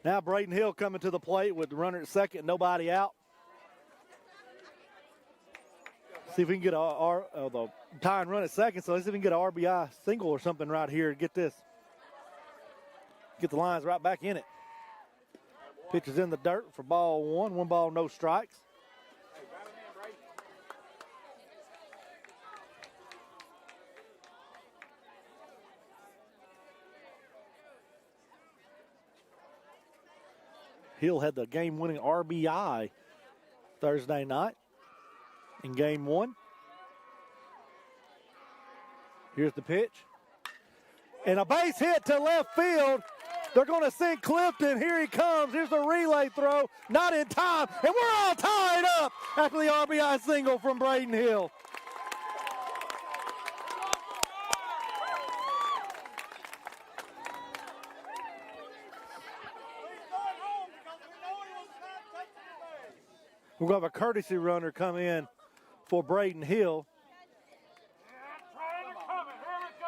Now Braden Hill coming to the plate with the runner at second, nobody out. See if we can get the tying run at second, so let's see if we can get an RBI single or something right here. Get this. Get the Lions right back in it. Pitch is in the dirt for ball 1. 1 ball, no strikes. Hill had the game-winning RBI Thursday night in game 1. Here's the pitch. And a base hit to left field. They're going to send Clifton. Here he comes. Here's the relay throw. Not in time. And we're all tied up after the RBI single from Braden Hill. We're going to have a courtesy runner come in for Braden Hill.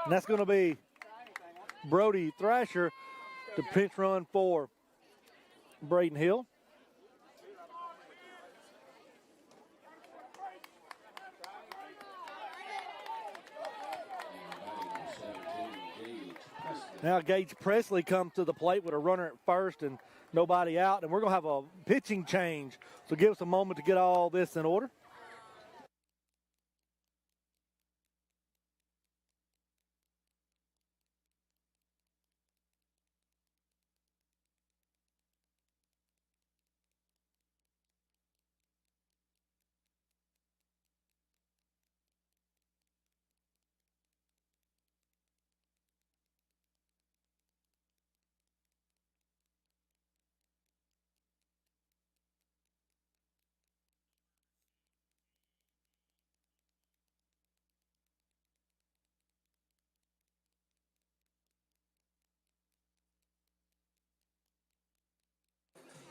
And that's going to be Brody Thrasher to pinch run for Braden Hill. Now Gage Presley comes to the plate with a runner at first and nobody out, and we're going to have a pitching change. So give us a moment to get all this in order.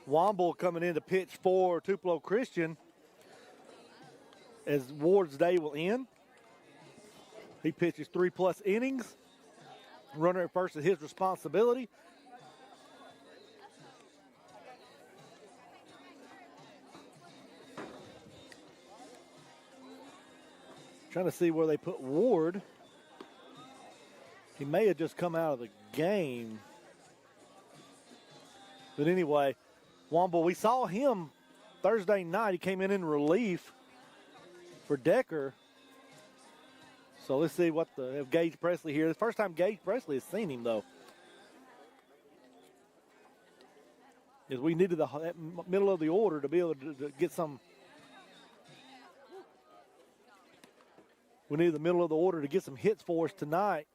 Womble coming in to pitch for Tupelo Christian as Ward's day will end. He pitches 3+ innings. Runner at first is his responsibility. Trying to see where they put Ward. He may have just come out of the game. But anyway, Womble, we saw him Thursday night. He came in relief for Decker. So let's see what the Gage Presley here. The first time Gage Presley has seen him, though. Is we needed that middle of the order to be able to get some. We needed the middle of the order to get some hits for us tonight.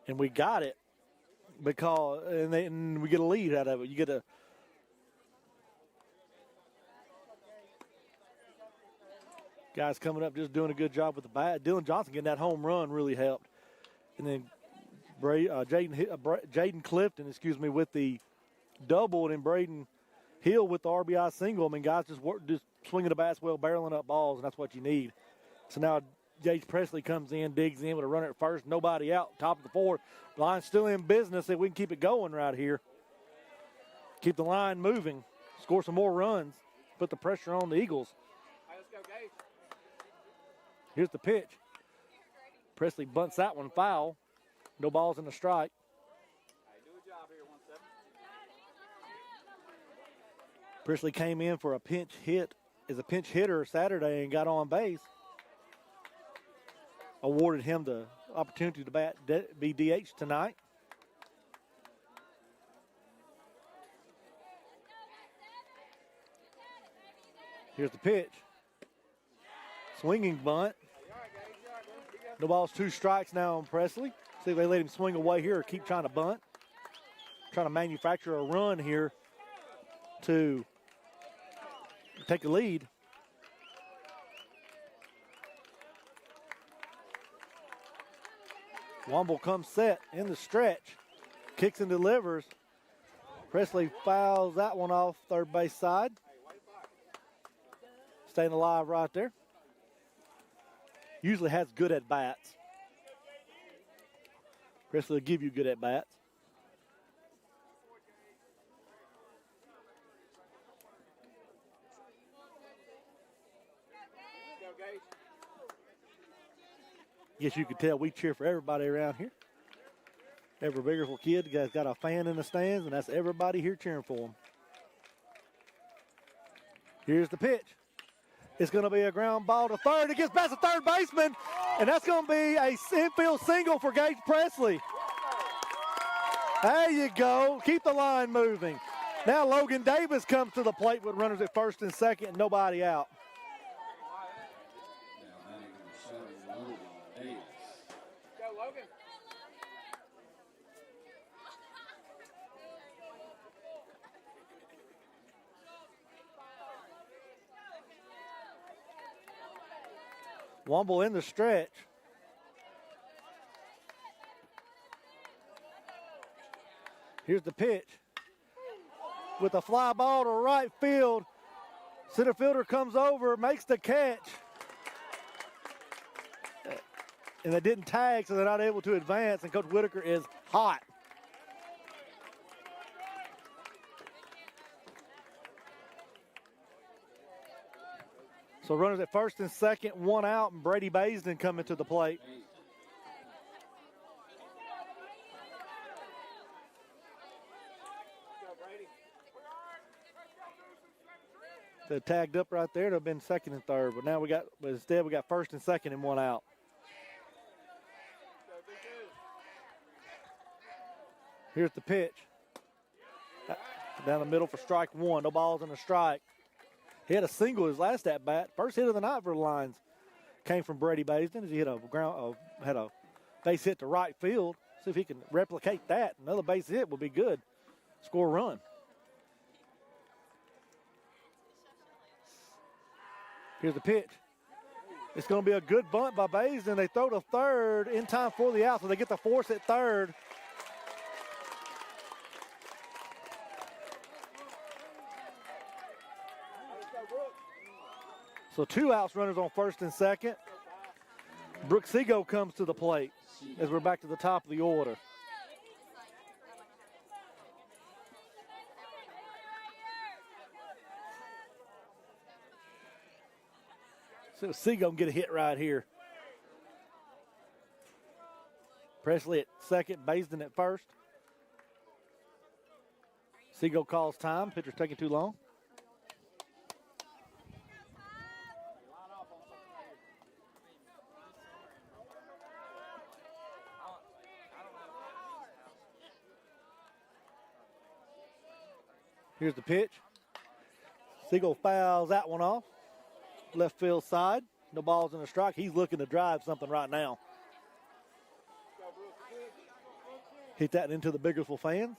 And we got it because, and we get a lead out of it. You get a. Guys coming up just doing a good job with the bat. Dylan Johnson getting that home run really helped. And then Jaden Clifton, with the double, and then Braden Hill with the RBI single. I mean, guys just swinging the bats well, barreling up balls, and that's what you need. So now Gage Presley comes in, digs in with a runner at first, nobody out, top of the fourth. Line's still in business if we can keep it going right here. Keep the line moving, score some more runs, put the pressure on the Eagles. Here's the pitch. Presley bunts that one foul. No balls in the strike. Presley came in for a pinch hit as a pinch hitter Saturday and got on base. Awarded him the opportunity to be DH tonight. Here's the pitch. Swinging bunt. No balls, 2 strikes now on Presley. See if they let him swing away here or keep trying to bunt. Trying to manufacture a run here to take the lead. Womble comes set in the stretch. Kicks and delivers. Presley fouls that one off third base side. Staying alive right there. Usually has good at-bats. Presley will give you good at-bats. Guess you could tell we cheer for everybody around here. Every Biggersville kid got a fan in the stands, and that's everybody here cheering for them. Here's the pitch. It's going to be a ground ball to third. It gets past the third baseman, and that's going to be a infield single for Gage Presley. There you go. Keep the line moving. Now Logan Davis comes to the plate with runners at first and second and nobody out. Go, Logan. Womble in the stretch. Here's the pitch. With a fly ball to right field. Center fielder comes over, makes the catch. And they didn't tag, so they're not able to advance, and Coach Whitaker is hot. So runners at first and second, 1 out, and Brady Baisden coming to the plate. They tagged up right there. It'd have been second and third, but now instead we got first and second and one out. Here's the pitch. Down the middle for strike one. No balls and a strike. He had a single his last at bat. First hit of the night for the Lions came from Brady Baisden as he had a base hit to right field. See if he can replicate that. Another base hit would be good. Score a run. Here's the pitch. It's going to be a good bunt by Baisden. They throw to third in time for the out, so they get the force at third. So 2 outs, runners on first and second. Brooks Seago comes to the plate as we're back to the top of the order. So Seago can get a hit right here. Presley at second, Baisden at first. Seago calls time. Pitcher's taking too long. Here's the pitch. Seago fouls that one off. Left field side. No balls in a strike. He's looking to drive something right now. Hit that into the Biggersville fans.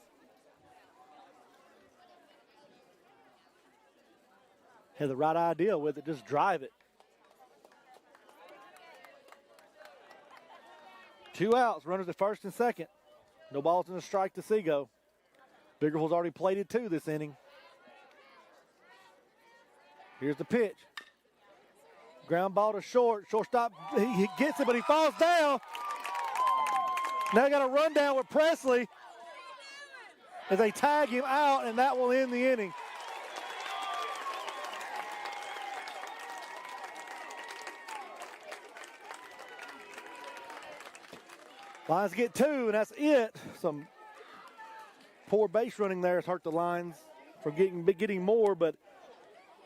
Had the right idea with it. Just drive it. 2 outs. Runners at first and second. No balls in a strike to Seago. Biggersville's already plated 2 this inning. Here's the pitch. Ground ball to short. Shortstop, he gets it, but he falls down. Now got a run down with Presley as they tag him out, and that will end the inning. Lions get 2, and that's it. Some poor base running there has hurt the Lions from getting more, but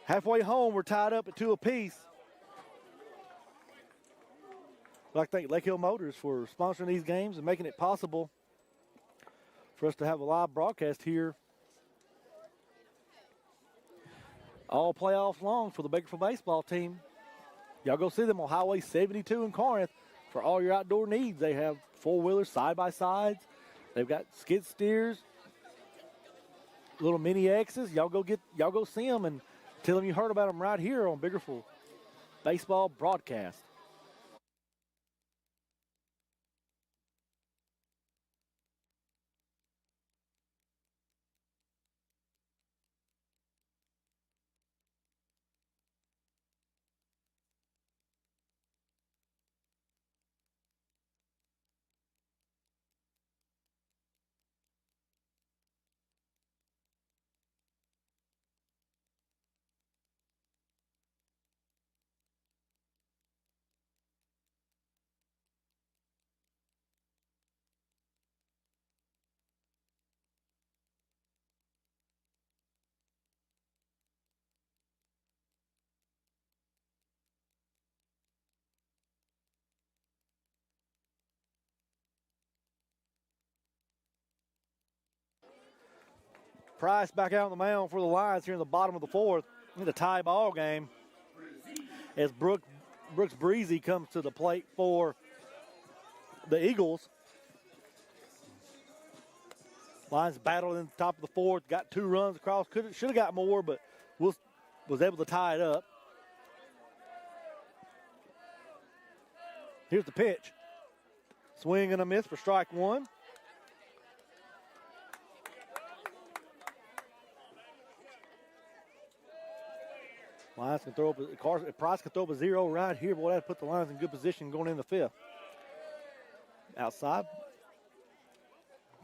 halfway home, we're tied up at 2 apiece. I'd like to thank Lake Hill Motors for sponsoring these games and making it possible for us to have a live broadcast here all playoffs long for the Biggersville baseball team. Y'all go see them on Highway 72 in Corinth for all your outdoor needs. They have 4-wheelers, side-by-sides. They've got skid steers, little mini X's. Y'all go see them and tell them you heard about them right here on Biggersville Baseball Broadcast. Price back out on the mound for the Lions here in the bottom of the 4th. In a tie ball game as Brooks Breezy comes to the plate for the Eagles. Lions battled in the top of the 4th, got 2 runs across. Should have got more, but was able to tie it up. Here's the pitch. Swing and a miss for strike 1. Lions can throw up Price can throw up a 0 right here. Boy, that put the Lions in good position going in the 5th. Outside.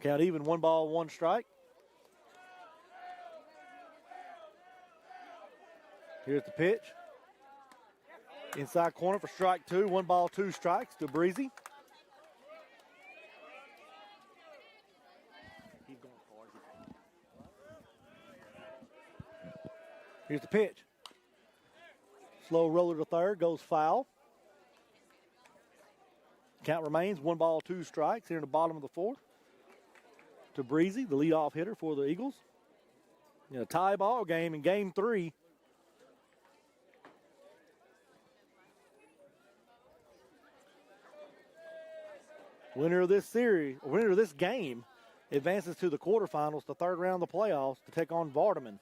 Count even, 1 ball, 1 strike. Here's the pitch. Inside corner for strike 2. 1 ball, 2 strikes to Breezy. Here's the pitch. Slow roller to third, goes foul. Count remains 1 ball, 2 strikes here in the bottom of the fourth. To Breezy, the leadoff hitter for the Eagles. In a tie ball game in game 3. Winner of this series, winner of this game, advances to the quarterfinals, the third round of the playoffs, to take on Vardaman.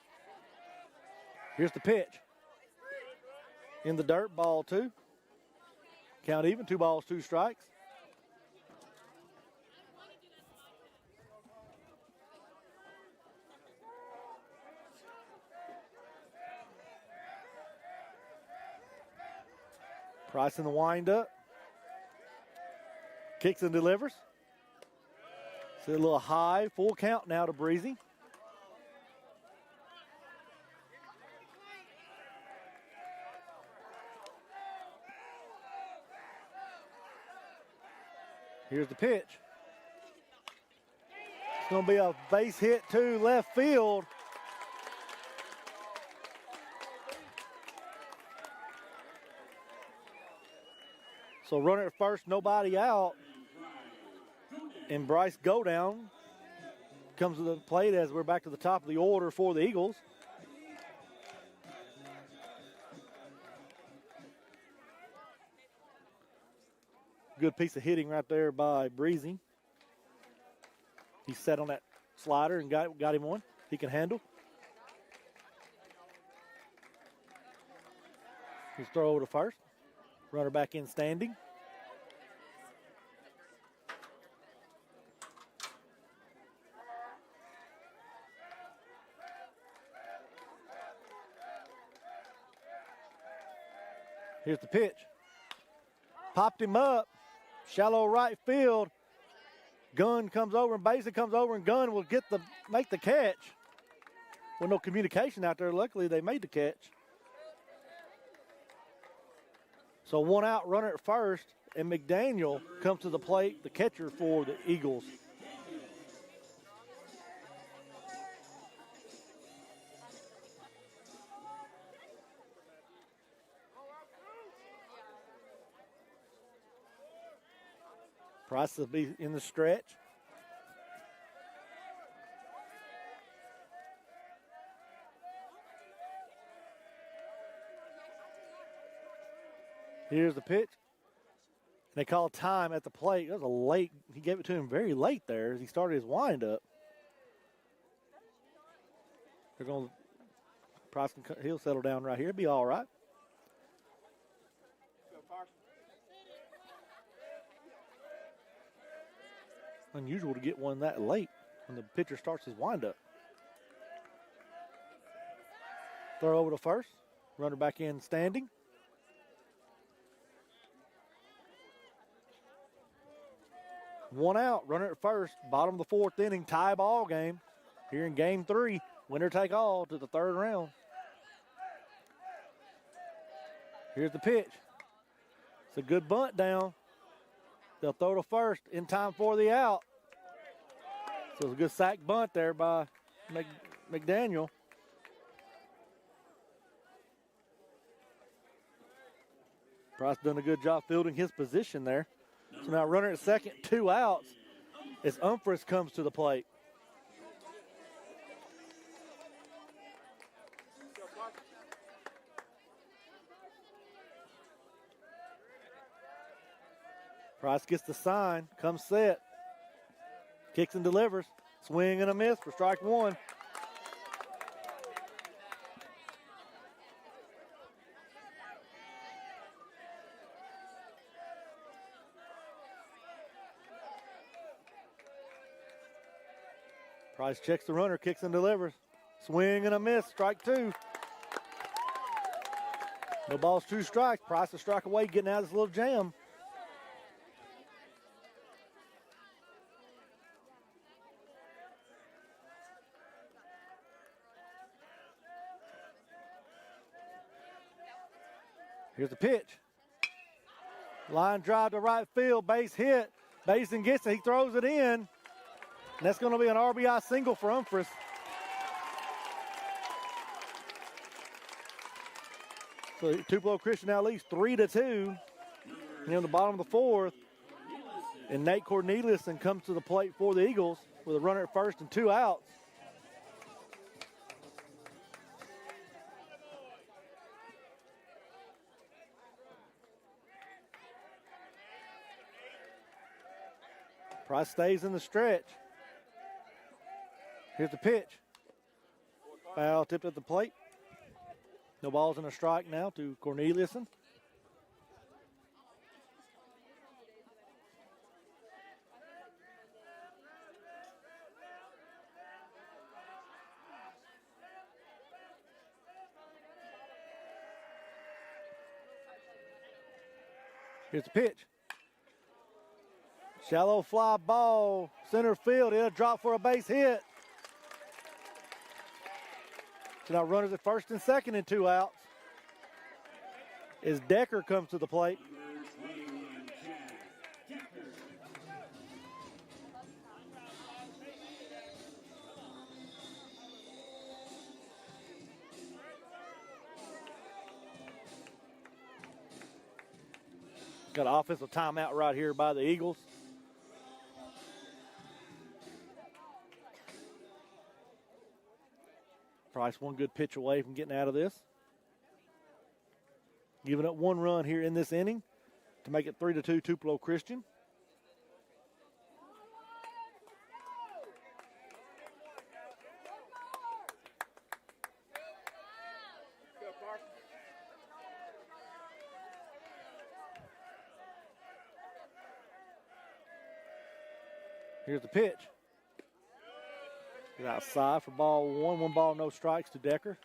Here's the pitch. In the dirt, ball 2. Count even, 2 balls, 2 strikes. Price in the windup. Kicks and delivers. See a little high, full count now to Breezy. Here's the pitch. It's going to be a base hit to left field. So runner at first, nobody out. And Bryce Godown comes to the plate as we're back to the top of the order for the Eagles. Good piece of hitting right there by Breezy. He sat on that slider and got him one. He can handle. He's throw over to first. Runner back in standing. Here's the pitch. Popped him up. Shallow right field. Gunn comes over and Basin comes over and Gunn will make the catch. With no communication out there, luckily they made the catch. So 1 out, runner at first, and McDaniel comes to the plate, the catcher for the Eagles. Price will be in the stretch. Here's the pitch. They call time at the plate. That was a late. He gave it to him very late there as he started his windup. They're going to, Price he'll settle down right here. Be all right. Unusual to get one that late when the pitcher starts his windup. Throw over to first. Runner back in standing. One out, runner at first, bottom of the fourth inning, tie ball game. Here in game 3, winner take all to the third round. Here's the pitch. It's a good bunt down. They'll throw to first in time for the out. So it's a good sack bunt there by McDaniel. Price done a good job fielding his position there. So now runner at second, 2 outs as Umphris comes to the plate. Price gets the sign, comes set. Kicks and delivers. Swing and a miss for strike 1. Price checks the runner, kicks and delivers. Swing and a miss, strike 2. No balls, 2 strikes. Price a strike away, getting out of this little jam. Here's the pitch. Line drive to right field, base hit. Basin gets it, he throws it in. And that's going to be an RBI single for Umphris. So Tupelo Christian now leads 3-2. And on the bottom of the fourth, and Nate Corneliuson comes to the plate for the Eagles with a runner at first and 2 outs. Price stays in the stretch. Here's the pitch. Foul tipped at the plate. No balls and a strike now to Corneliuson. Here's the pitch. Shallow fly ball, center field. It'll drop for a base hit. So now runners at first and second and 2 outs. As Decker comes to the plate. Got an offensive timeout right here by the Eagles. Price one good pitch away from getting out of this. Giving up 1 run here in this inning to make it 3-2 Tupelo Christian. Here's the pitch. Get outside for ball 1. 1 ball, no strikes to Decker.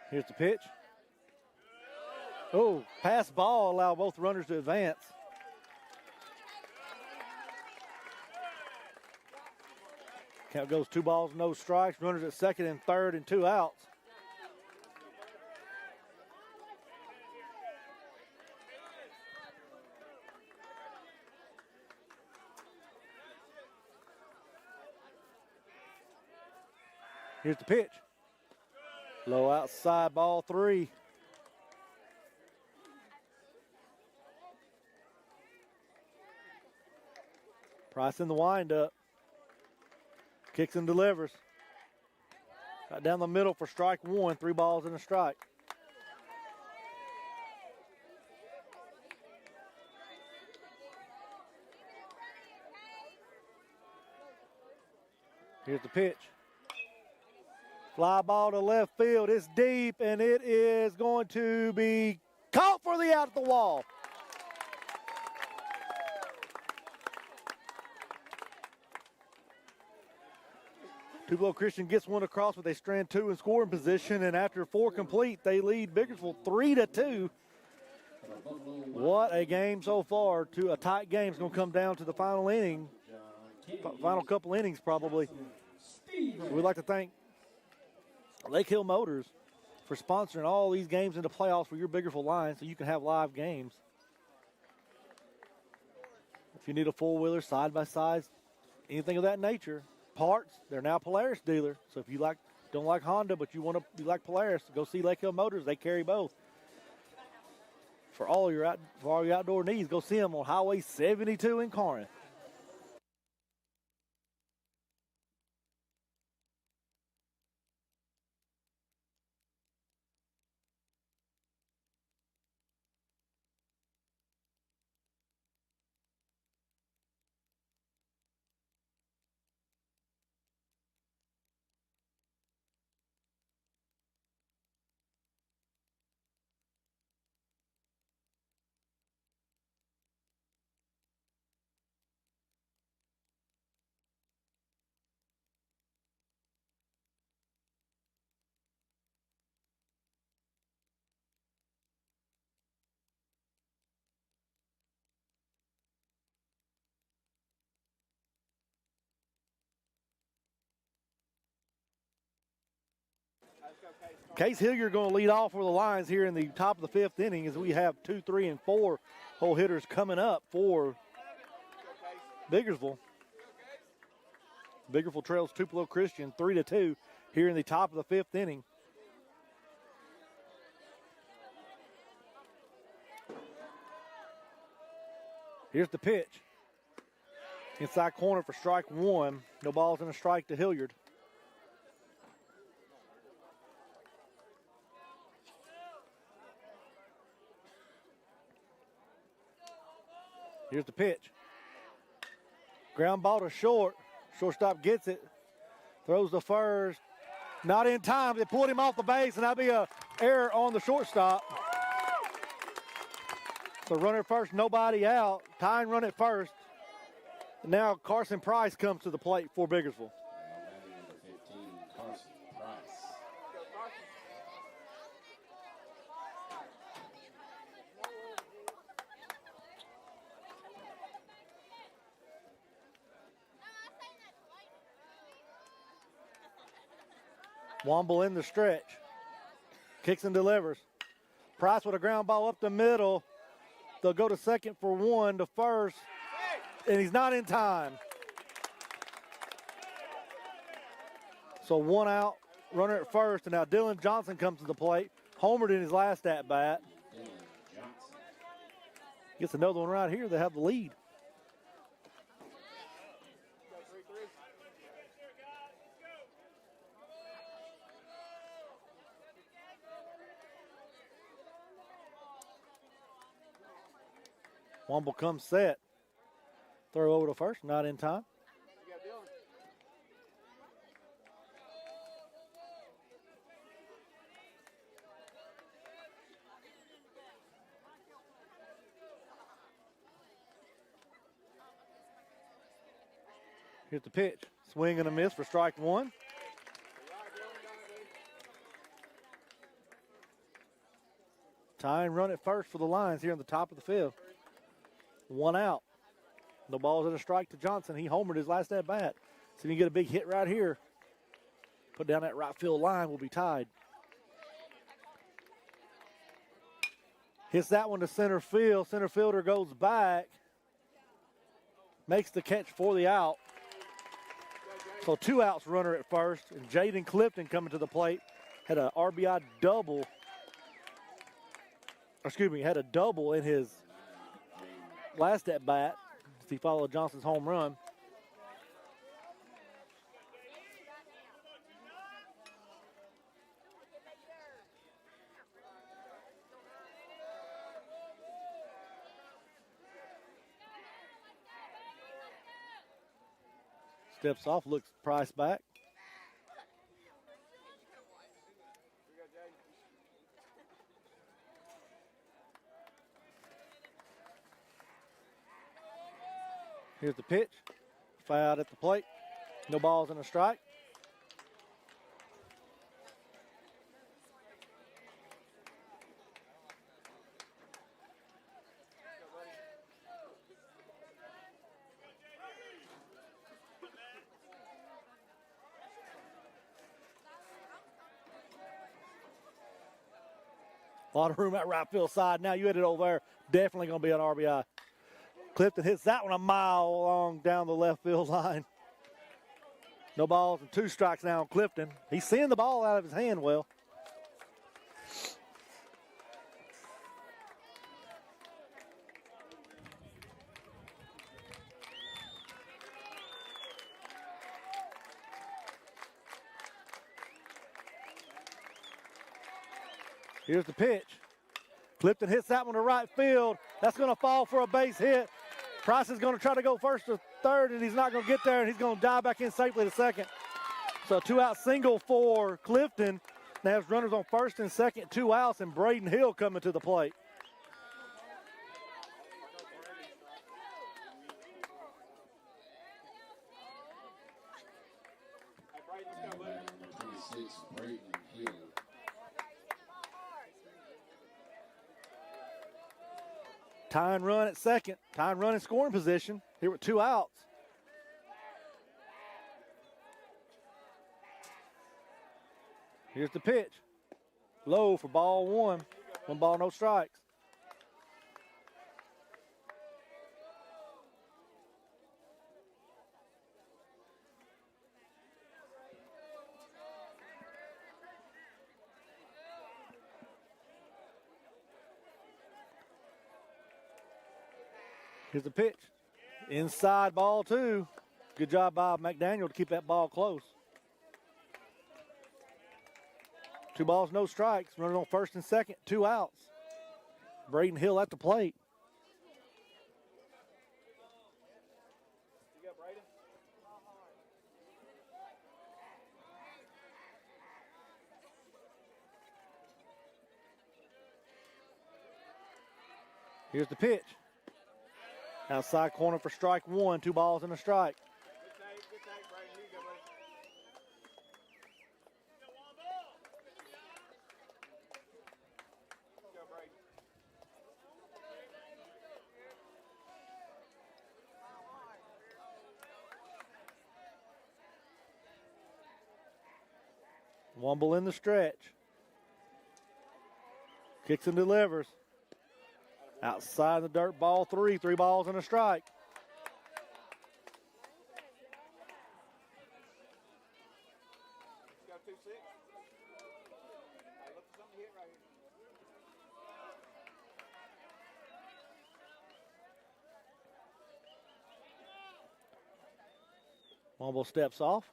Here's the pitch. Oh, pass ball, allow both runners to advance. Count goes 2 balls, no strikes. Runners at second and third and 2 outs. Here's the pitch. Low outside, ball 3. Price in the windup. Kicks and delivers. Got down the middle for strike 1. 3 balls and a strike. Here's the pitch. Fly ball to left field. It's deep, and it is going to be caught for the out at the wall. Tupelo Christian gets one across with a strand 2 in scoring position, and after 4 complete, they lead Biggersville 3-2. What a game so far. A tight game. It's going to come down to the final inning, final couple innings probably. We'd like to thank Lake Hill Motors for sponsoring all these games in the playoffs for your Biggersville Lions so you can have live games. If you need a four-wheeler, side-by-side, anything of that nature, parts, they're now Polaris dealer. So if you don't like Honda, but you like Polaris, go see Lake Hill Motors. They carry both. For all your outdoor needs, go see them on Highway 72 in Corinth. Case Hilliard going to lead off for the Lions here in the top of the 5th inning as we have 2, 3, and 4 hole hitters coming up for Biggersville. Biggersville trails Tupelo Christian 3-2 here in the top of the 5th inning. Here's the pitch. Inside corner for strike 1. No balls and a strike to Hilliard. Here's the pitch. Ground ball to short. Shortstop gets it. Throws the first. Not in time. They pulled him off the base, and that'll be an error on the shortstop. So runner at first, nobody out. Tying run at first. And now Carson Price comes to the plate for Biggersville. Batting number 15, Carson Price. Womble in the stretch. Kicks and delivers. Price with a ground ball up the middle. They'll go to second for 1 to first. And he's not in time. So 1 out, runner at first. And now Dylan Johnson comes to the plate. Homered in his last at-bat. Dylan Johnson. Gets another one right here. They have the lead. Womble comes set. Throw over to first, not in time. Here's the pitch. Swing and a miss for strike 1. Tying run at first for the Lions here on the top of the 5th. 1 out. No balls and a strike to Johnson. He homered his last at bat. So if you get a big hit right here, put down that right field line, we'll be tied. Hits that one to center field. Center fielder goes back. Makes the catch for the out. So 2 outs, runner at first. And Jaden Clifton coming to the plate. Had a RBI double. Excuse me, had a double in his last at bat. He followed Johnson's home run. Steps off, looks Price back. Here's the pitch. Foul out at the plate. No balls and a strike. A lot of room at right field side. Now you hit it over there. Definitely going to be an RBI. Clifton hits that one a mile long down the left field line. No balls and 2 strikes now on Clifton. He's seeing the ball out of his hand well. Here's the pitch. Clifton hits that one to right field. That's going to fall for a base hit. Price is going to try to go first to third, and he's not going to get there, and he's going to dive back in safely to second. So 2-out single for Clifton. Now has runners on first and second, 2 outs, and Braden Hill coming to the plate. Number 26, Braden Hill. Tying run at second. Tying run in scoring position. Here with 2 outs. Here's the pitch. Low for ball 1. 1 ball, no strikes. Here's the pitch. Inside ball 2. Good job by McDaniel to keep that ball close. 2 balls, no strikes. Running on first and second, 2 outs. Braden Hill at the plate. Here's the pitch. Outside corner for strike 1. 2 balls and a strike. Good take, Brayden. Here you go, buddy. Go, Brayden. Womble in the stretch. Kicks and delivers. Outside the dirt, ball 3. 3 balls and a strike. Go 2-6. Hey, look for something to hit right here. Womble steps off.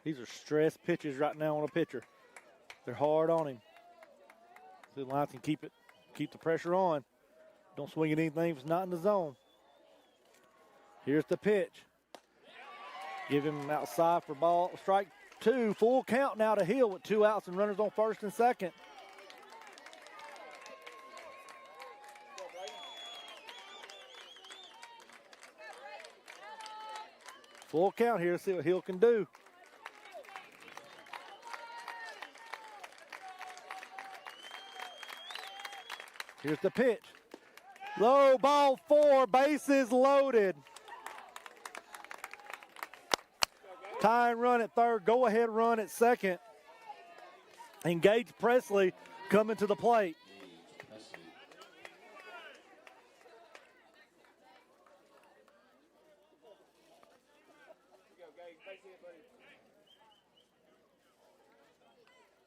These are stress pitches right now on a pitcher. They're hard on him. So the Lions can keep the pressure on. Don't swing at anything if it's not in the zone. Here's the pitch. Give him outside for ball. Strike 2. Full count now to Hill with 2 outs and runners on first and second. Go, Brayden. Full count here. See what Hill can do. Here's the pitch. Low, ball 4, bases loaded. Tying run at third, go ahead run at second. Engage Presley coming to the plate. Here you go, Gage. Base hit, buddy.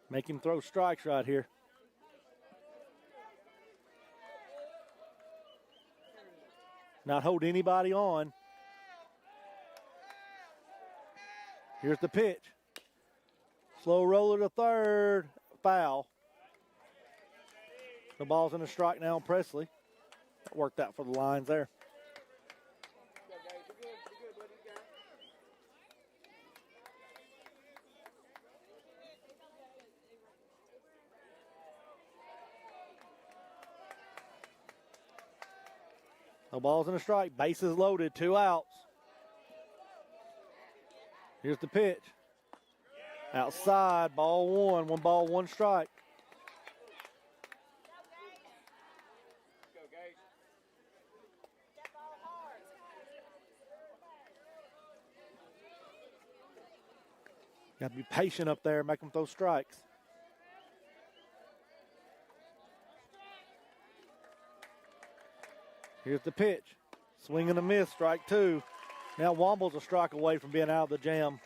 Make him throw strikes right here. Not hold anybody on. Here's the pitch. Slow roller to third. Foul. The ball's in a strike now on Presley. That worked out for the Lions there. Go, Gage. You're good. You're good, buddy. You got it. No balls in a strike. Bases loaded. 2 outs. Here's the pitch. Outside. Ball 1. 1 ball, 1 strike. Go, Gage. Got to be patient up there. Make them throw strikes. Here's the pitch. Swing and a miss. Strike 2. Now Womble's a strike away from being out of the jam.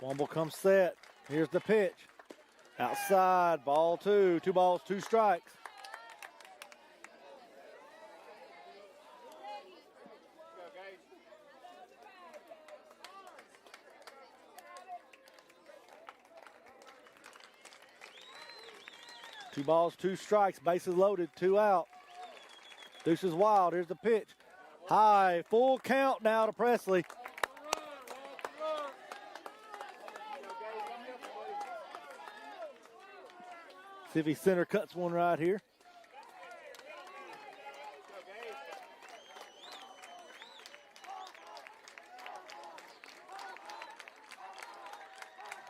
Womble comes set. Here's the pitch. Outside, ball 2. 2 balls, 2 strikes. Go, Gage. Two balls, 2 strikes. Bases loaded, 2 out. Deuce is wild. Here's the pitch. High, full count now to Presley. See if he center cuts one right here.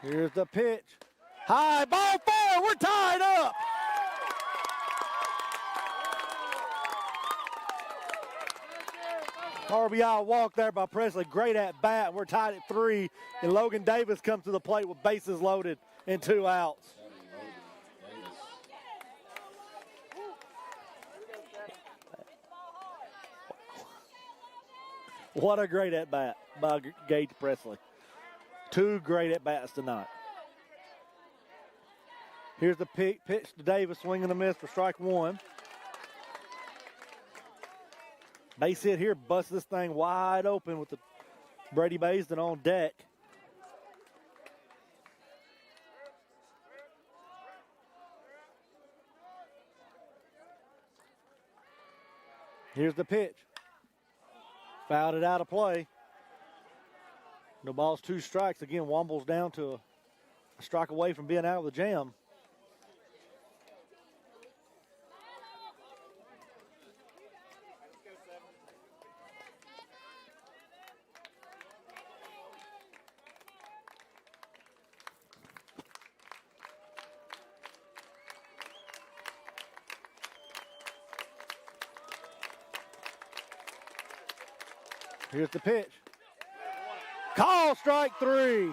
Here's the pitch. High, ball 4. We're tied up. RBI walk there by Presley. Great at bat. We're tied at 3. And Logan Davis comes to the plate with bases loaded and 2 outs. What a great at-bat by Gage Presley. 2 great at-bats tonight. Here's the pitch to Davis, swing and a miss for strike 1. Base hit here, busts this thing wide open with the Brady Baisden on deck. Here's the pitch. Fouled it out of play. No balls, 2 strikes. Again, Womble's down to a strike away from being out of the jam. Here's the pitch. Call strike 3.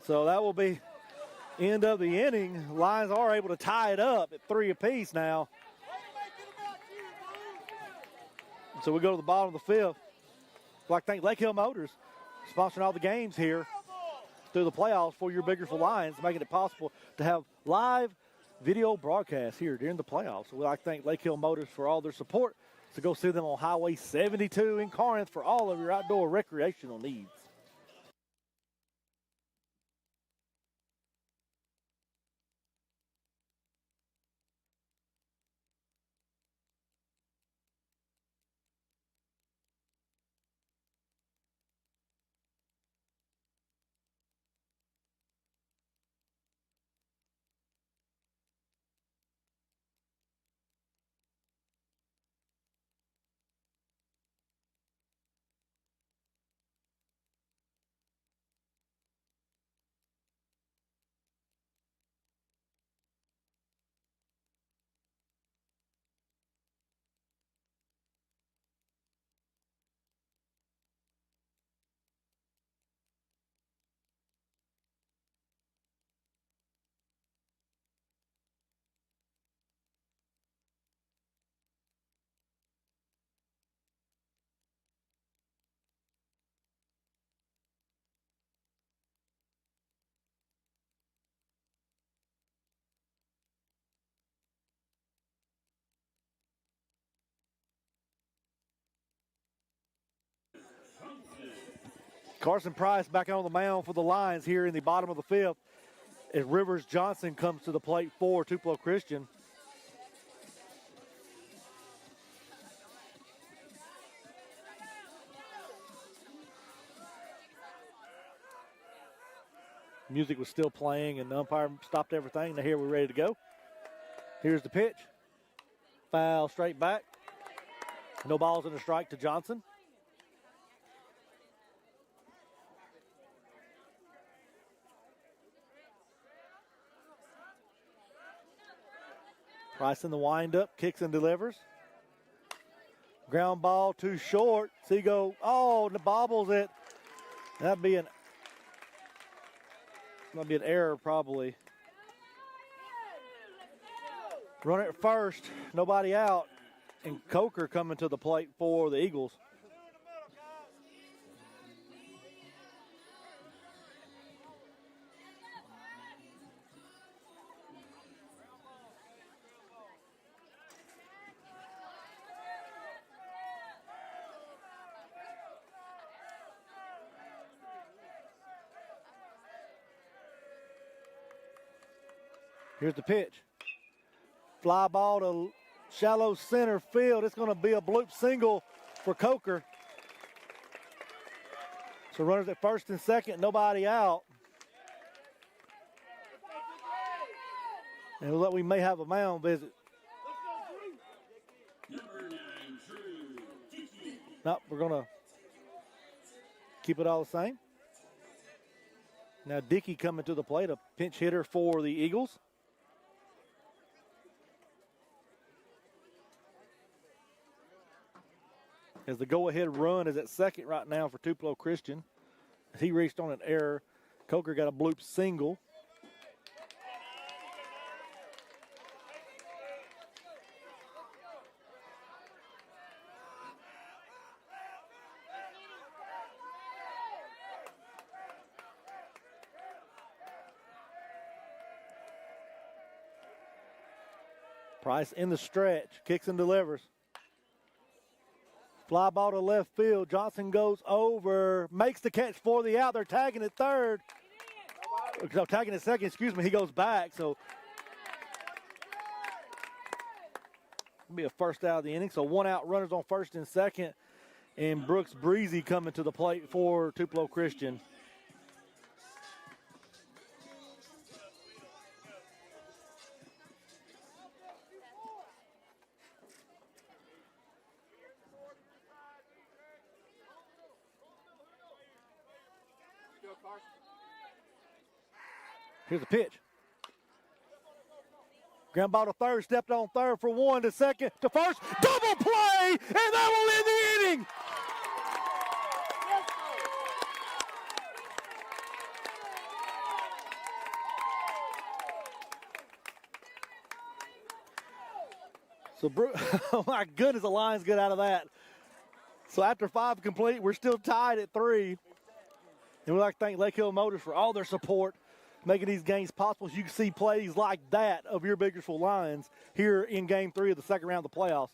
So that will be end of the inning. Lions are able to tie it up at 3 apiece now. So we go to the bottom of the 5th. I'd like to thank Lake Hill Motors sponsoring all the games here through the playoffs for your Biggersville Lions, making it possible to have live video broadcasts here during the playoffs. So we'd like to thank Lake Hill Motors for all their support. So go see them on Highway 72 in Corinth for all of your outdoor recreational needs. Carson Price back on the mound for the Lions here in the bottom of the 5th as Rivers Johnson comes to the plate for Tupelo Christian. Music was still playing and the umpire stopped everything. Now here we're ready to go. Here's the pitch. Foul straight back. No balls and a strike to Johnson. Price in the windup, kicks and delivers. Ground ball too short. Seago, the bobbles it. That'd be an error probably. Runner at first, nobody out, and Coker coming to the plate for the Eagles. Here's the pitch. Fly ball to shallow center field. It's going to be a bloop single for Coker. So runners at first and second, nobody out. And we may have a mound visit. No, we're going to keep it all the same. Now Dickey coming to the plate, a pinch hitter for the Eagles. As the go-ahead run is at second right now for Tupelo Christian. He reached on an error. Coker got a bloop single. Price in the stretch, kicks and delivers. Fly ball to left field. Johnson goes over, makes the catch for the out. They're tagging it third. No, tagging it second, excuse me. He goes back, so it'll be a first out of the inning. So 1 out, runners on first and second. And Brooks Breezy coming to the plate for Tupelo Christian. Here's the pitch. Ground ball to third, stepped on third for 1 to second to first. Double play, and that will end the inning. So, oh my goodness, the Lions get out of that. So after 5 complete, we're still tied at 3. And we'd like to thank Lake Hill Motors for all their support, making these games possible. So you can see plays like that of your Biggersville Lions here in Game 3 of the second round of the playoffs.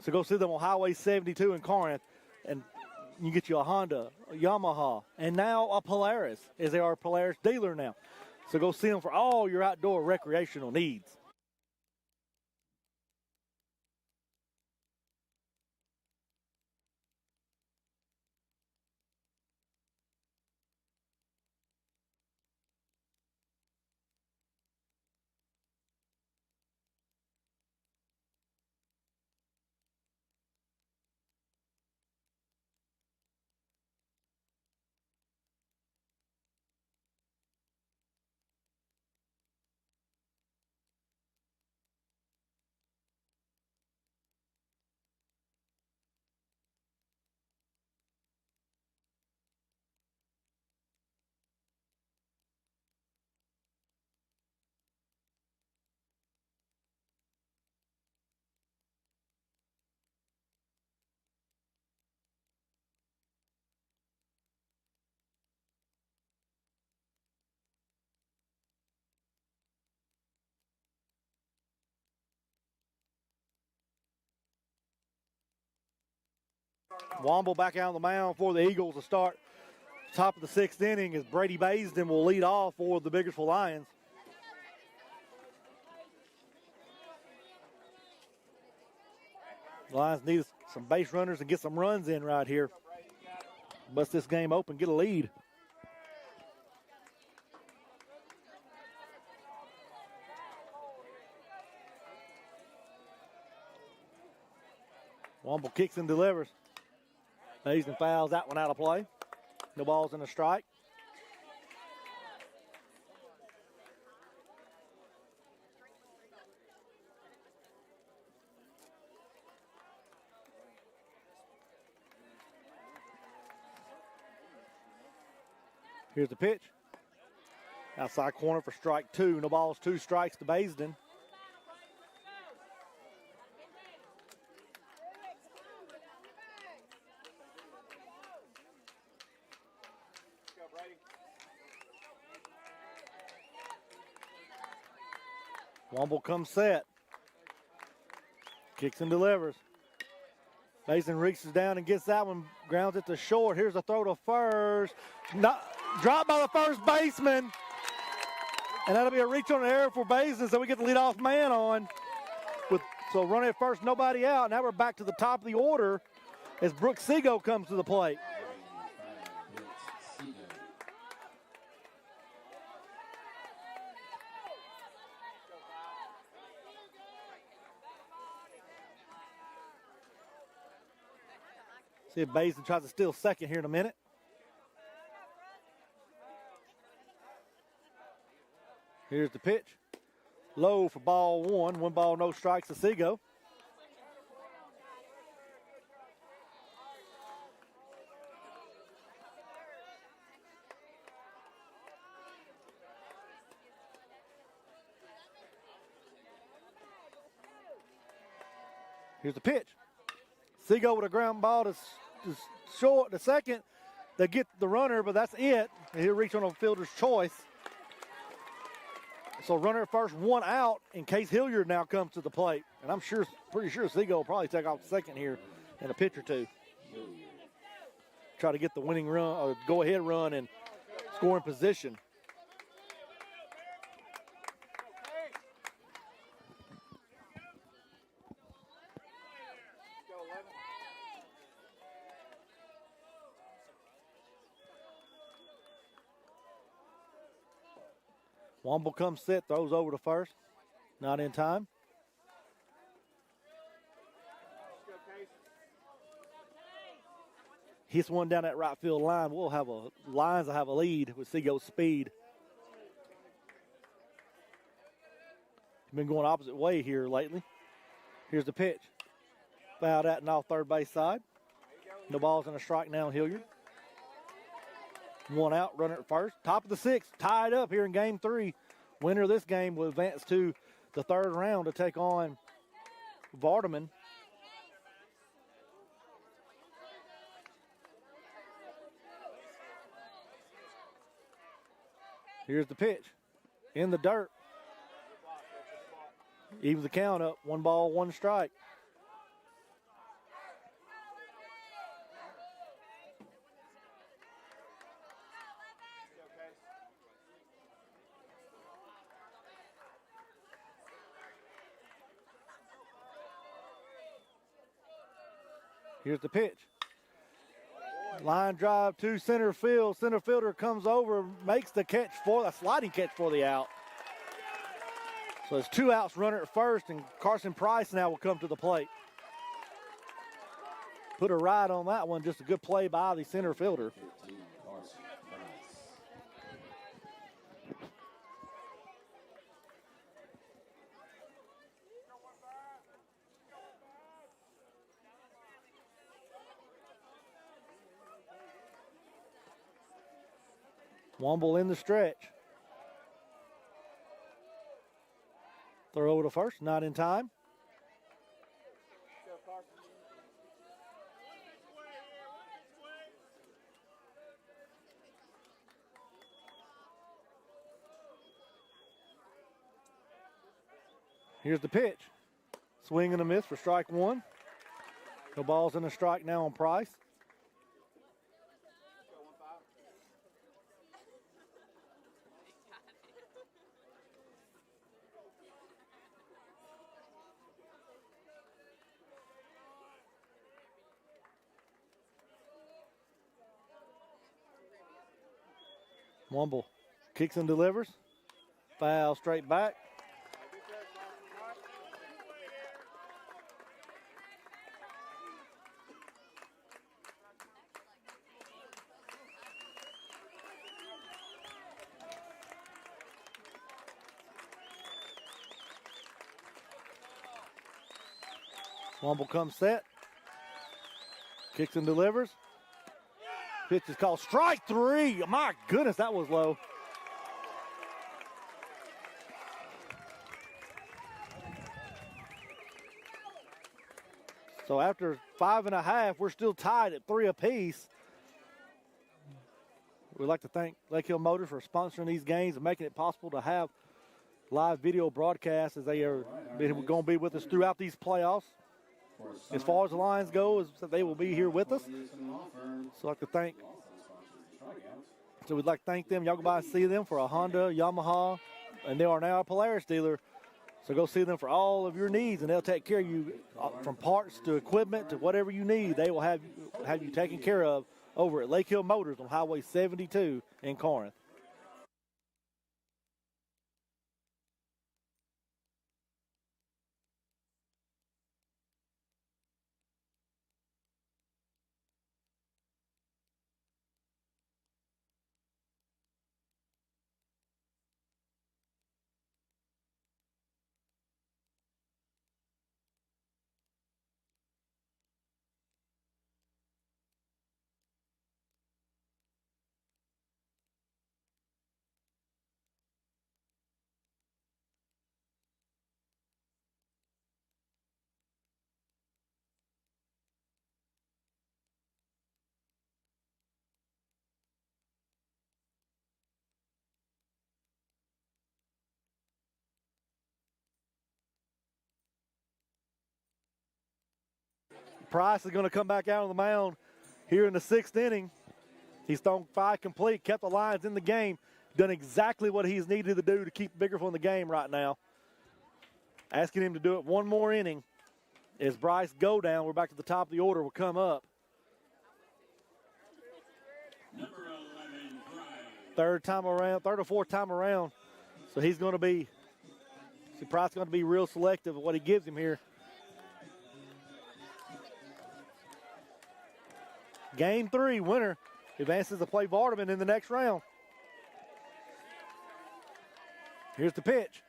So go see them on Highway 72 in Corinth, and you get you a Honda, a Yamaha, and now a Polaris, as they are a Polaris dealer now. So go see them for all your outdoor recreational needs. Womble back out on the mound for the Eagles to start top of the 6th inning as Brady Baisden will lead off for the Biggersville Lions. The Lions need some base runners and get some runs in right here. Bust this game open, get a lead. Womble kicks and delivers. Baisden fouls that one out of play. No balls and a strike. Here's the pitch. Outside corner for strike 2. No balls, 2 strikes to Baisden. Womble comes set. Kicks and delivers. Baisden reaches down and gets that one. Grounds it to short. Here's a throw to first. Dropped by the first baseman. And that'll be a reach on an error for Baisden, so we get the leadoff man on. So running at first, nobody out. Now we're back to the top of the order as Brooks Seago comes to the plate. See if Baisden tries to steal second here in a minute. Here's the pitch. Low for ball 1. 1 ball, no strikes to Seago. Here's the pitch. Seago with a ground ball to short to second. They get the runner, but that's it. He'll reach on a fielder's choice. So runner at first, one out in case Hilliard now comes to the plate. And I'm pretty sure Seagull will probably take off the second here in a pitch or two. Try to get the winning run or go ahead run and score in position. Womble comes set, throws over to first. Not in time. Hits one down that right field line. We'll have Lions will have a lead with Seagull's speed. Been going opposite way here lately. Here's the pitch. Fouled at and off third base side. No balls and a strike now, Hilliard. One out, runner at first. Top of the sixth, tied up here in game 3. Winner of this game will advance to the third round to take on Vardaman. Here's the pitch. In the dirt. Evens the count up. 1 ball, 1 strike. Here's the pitch. Line drive to center field. Center fielder comes over, makes the catch for the sliding catch for the out. So it's 2 outs, runner at first, and Carson Price now will come to the plate. Put a ride on that one. Just a good play by the center fielder. 15, Carson Price. Womble in the stretch. Throw over to first, not in time. Here's the pitch. Swing and a miss for strike 1. No balls and a strike now on Price. Womble kicks and delivers. Foul straight back. Womble comes set. Kicks and delivers. Pitch is called strike 3. My goodness, that was low. So after 5.5, we're still tied at 3 apiece. We'd like to thank Lake Hill Motors for sponsoring these games and making it possible to have live video broadcasts as they are going to be with us throughout these playoffs. As far as the Lions go, they will be here with us. So I'd like to thank. So we'd like to thank them. Y'all go by and see them for a Honda, Yamaha, and they are now a Polaris dealer. So go see them for all of your needs, and they'll take care of you from parts to equipment to whatever you need. They will have you taken care of over at Lake Hill Motors on Highway 72 in Corinth. Price is going to come back out on the mound here in the 6th inning. He's thrown 5 complete, kept the Lions in the game, done exactly what he's needed to do to keep Biggersville in the game right now. Asking him to do it one more inning. As Bryce go down, we're back at the top of the order, will come up. Third or fourth time around. So he's going to be, Price going to be real selective of what he gives him here. Game 3, winner advances to play Vardaman in the next round. Here's the pitch.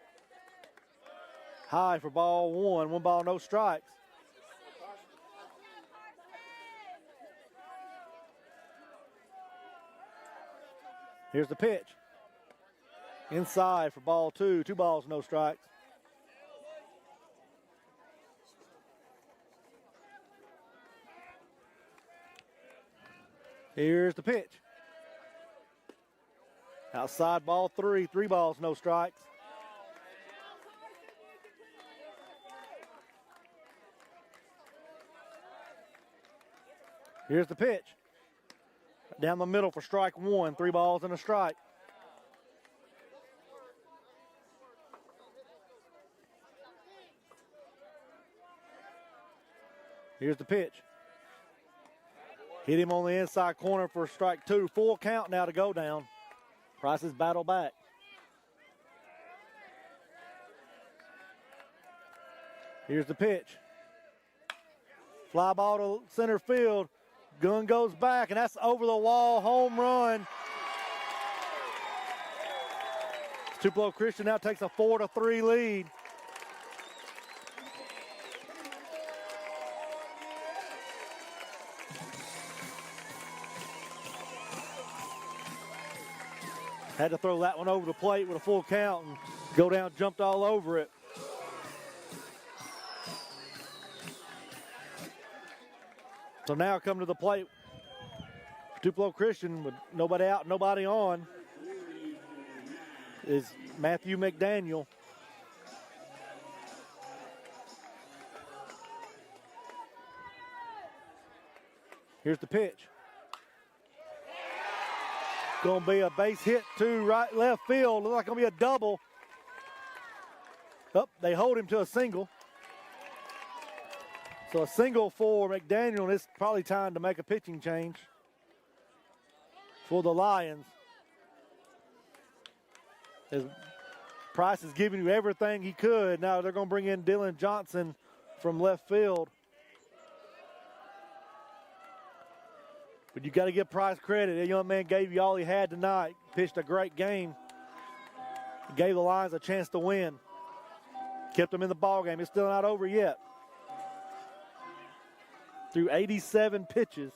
High for ball 1. 1 ball, no strikes. Here's the pitch. Inside for ball 2. 2 balls, no strikes. Here's the pitch. Outside ball 3. 3 balls, no strikes. Here's the pitch. Down the middle for strike 1. 3 balls and a strike. Here's the pitch. Hit him on the inside corner for strike 2. Full count now to go down. Price's battle back. Here's the pitch. Fly ball to center field. Gun goes back, and that's over the wall. Home run. Tupelo Christian now takes a 4-3 lead. Had to throw that one over the plate with a full count and go down, jumped all over it. So now come to the plate. Tupelo Christian with nobody out, nobody on is Matthew McDaniel. Here's the pitch. Going to be a base hit to right left field. Looks like going to be a double. Oh, they hold him to a single. So a single for McDaniel, and it's probably time to make a pitching change for the Lions. As Price is giving you everything he could. Now they're going to bring in Dylan Johnson from left field. But you got to give Price credit. That young man gave you all he had tonight. Pitched a great game. Gave the Lions a chance to win. Kept them in the ball game. It's still not over yet. Through 87 pitches.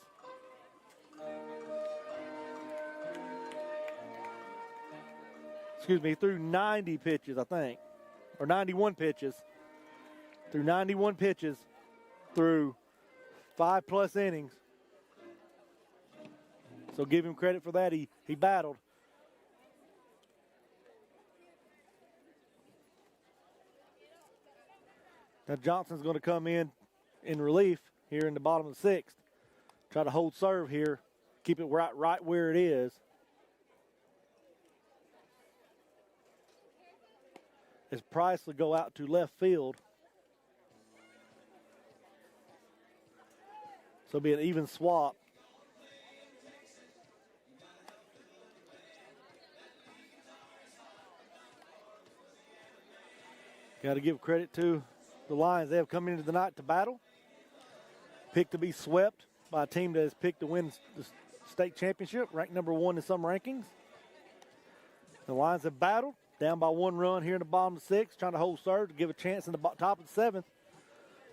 Excuse me, through 90 pitches, I think. Or 91 pitches. Through 91 pitches. Through 5+ innings. So give him credit for that. He battled. Now Johnson's going to come in relief here in the bottom of the 6th. Try to hold serve here. Keep it right where it is. As Price will go out to left field. So it'll be an even swap. Got to give credit to the Lions. They have come into the night to battle. Picked to be swept by a team that has picked to win the state championship, ranked number 1 in some rankings. The Lions have battled, down by 1 run here in the bottom of the 6th, trying to hold serve to give a chance in the top of the 7th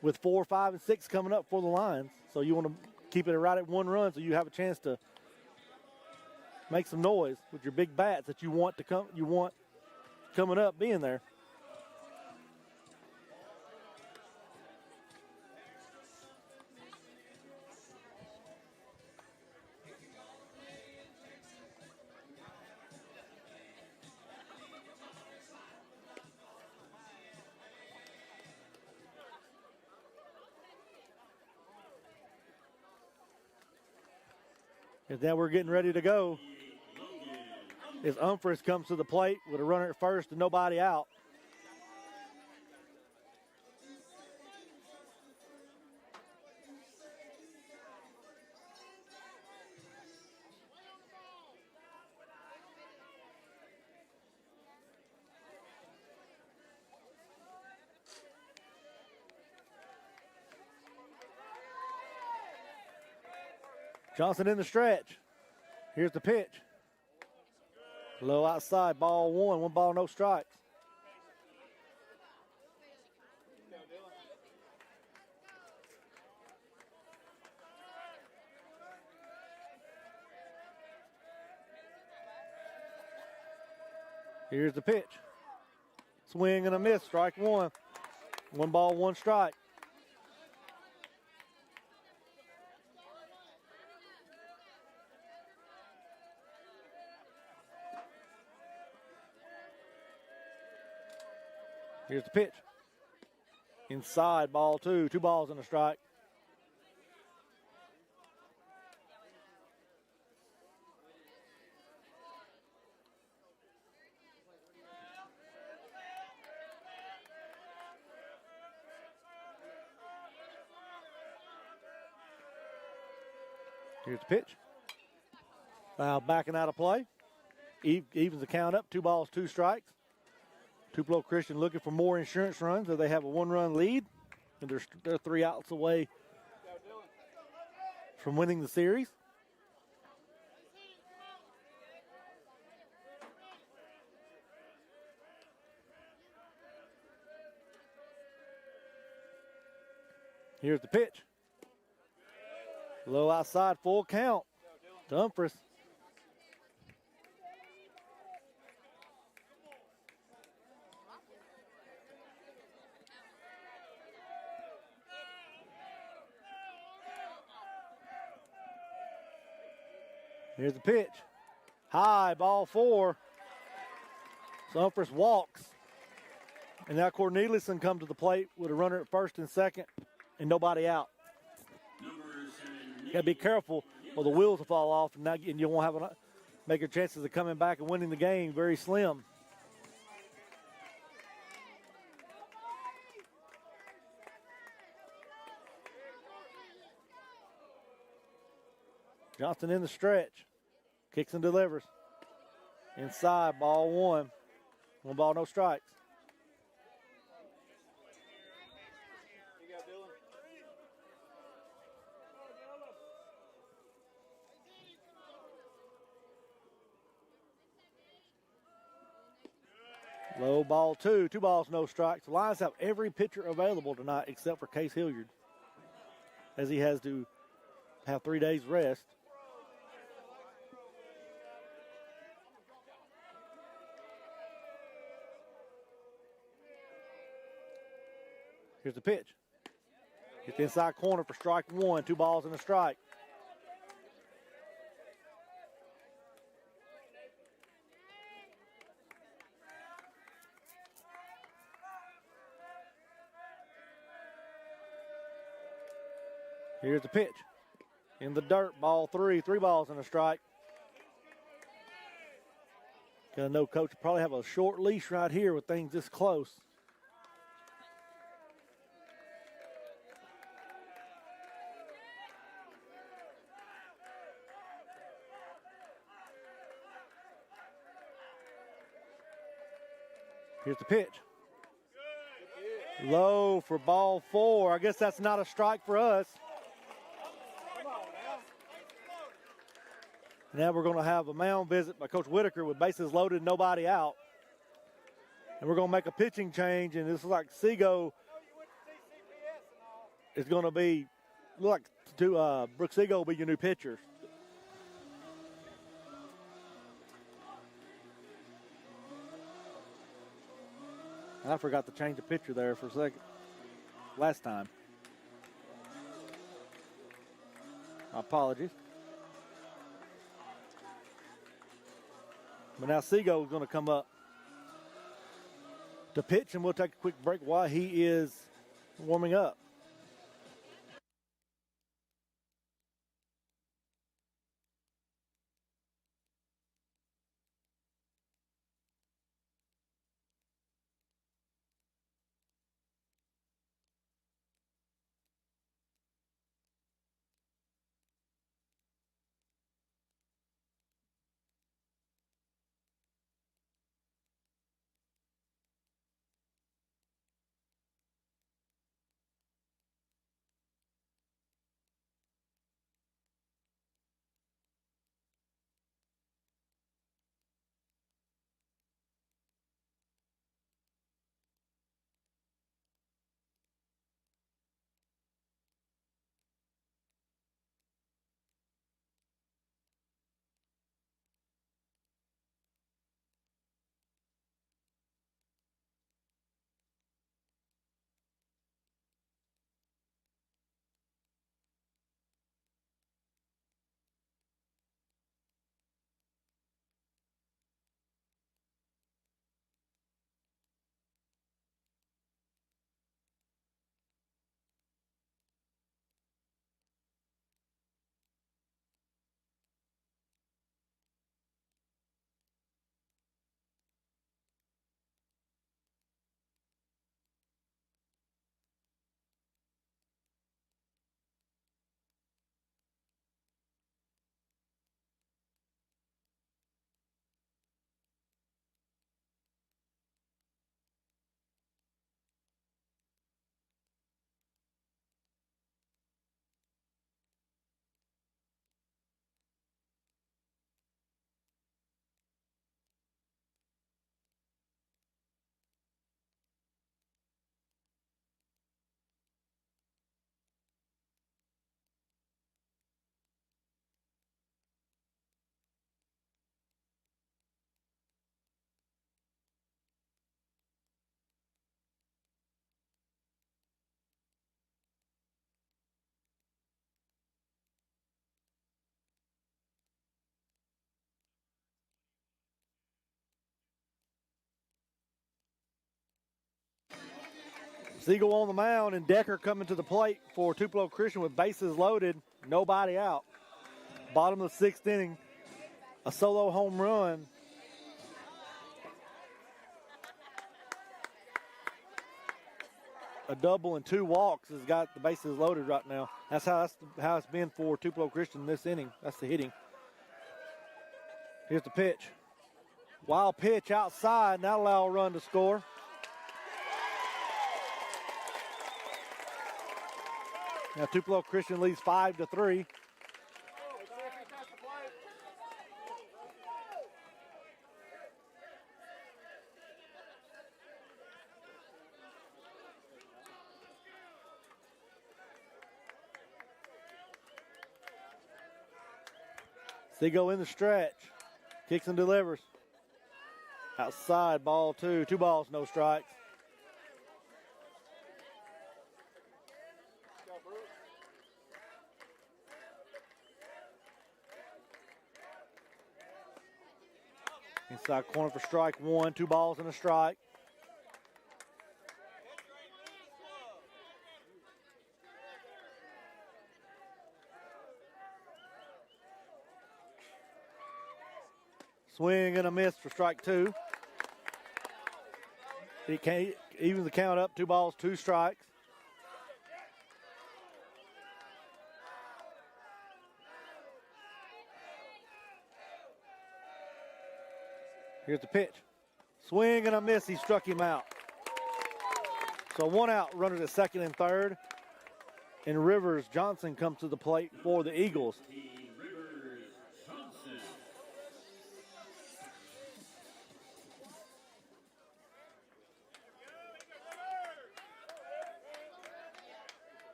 with 4, 5, and 6 coming up for the Lions. So you want to keep it right at 1 run so you have a chance to make some noise with your big bats that you want coming up being there. And then we're getting ready to go. As Humphreys comes to the plate with a runner at first and nobody out. Johnson in the stretch. Here's the pitch. Low outside, ball one. One ball, no strikes. Here's the pitch. Swing and a miss, strike one. One ball, one strike. Here's the pitch. Inside, ball two. 2 balls and a strike. Here's the pitch. Foul backing out of play. Evens the count up. 2 balls, 2 strikes. Tupelo Christian looking for more insurance runs. They have a 1-run lead, and they're 3 outs away from winning the series. Here's the pitch. Low outside, full count to Humphreys. Here's the pitch. High, ball 4. So Humphreys walks. And now Corneliuson comes to the plate with a runner at first and second and nobody out. You got to be careful or the wheels will fall off and you won't make your chances of coming back and winning the game very slim. Johnson in the stretch. Kicks and delivers. Inside, ball 1. 1 ball, no strikes. Low, ball 2. 2 balls, no strikes. The Lions have every pitcher available tonight except for Case Hilliard, as he has to have 3 days rest. Here's the pitch. Hit the inside corner for strike 1. 2 balls and a strike. Here's the pitch. In the dirt, ball 3. 3 balls and a strike. I know Coach will probably have a short leash right here with things this close. Here's the pitch. Low for ball 4. I guess that's not a strike for us. Now we're going to have a mound visit by Coach Whitaker with bases loaded, nobody out. And we're going to make a pitching change, and this is like Seago is going to be, look like Brooks Seago will be your new pitcher. I forgot to change the pitcher there for a second. Last time. My apologies. But now Seago is going to come up to pitch, and we'll take a quick break while he is warming up. – Siegel on the mound and Decker coming to the plate for Tupelo Christian with bases loaded, nobody out. Bottom of the sixth inning, a solo home run. A double and 2 walks has got the bases loaded right now. That's how it's been for Tupelo Christian this inning. That's the hitting. Here's the pitch. Wild pitch outside, not allow a run to score. Now Tupelo Christian leads 5-3. Seago in the stretch. Kicks and delivers. Outside, ball 2. 2 balls, no strikes. Inside corner for strike 1. 2 balls and a strike. Swing and a miss for strike 2. He can't even the count up. 2 balls, 2 strikes. Here's the pitch. Swing and a miss. He struck him out. So 1 out. Runners at second and third. And Rivers Johnson comes to the plate for the Eagles.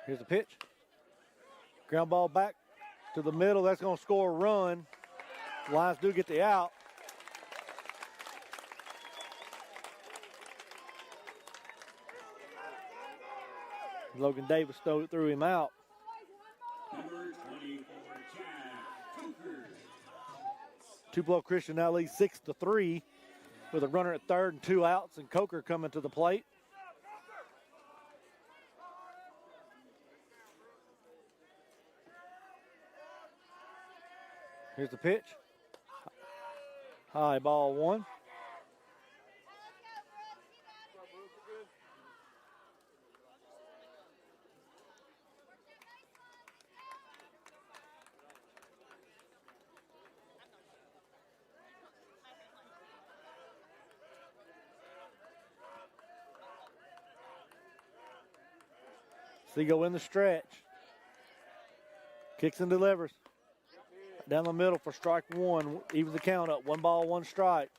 Here's the pitch. Ground ball back to the middle. That's going to score a run. Lions do get the out. Logan Davis threw him out. Tupelo Christian now leads 6-3 with a runner at third and 2 outs, and Coker coming to the plate. Here's the pitch. High ball 1. Seago in the stretch. Kicks and delivers. Down the middle for strike 1. Evens the count up. 1 ball, 1 strike.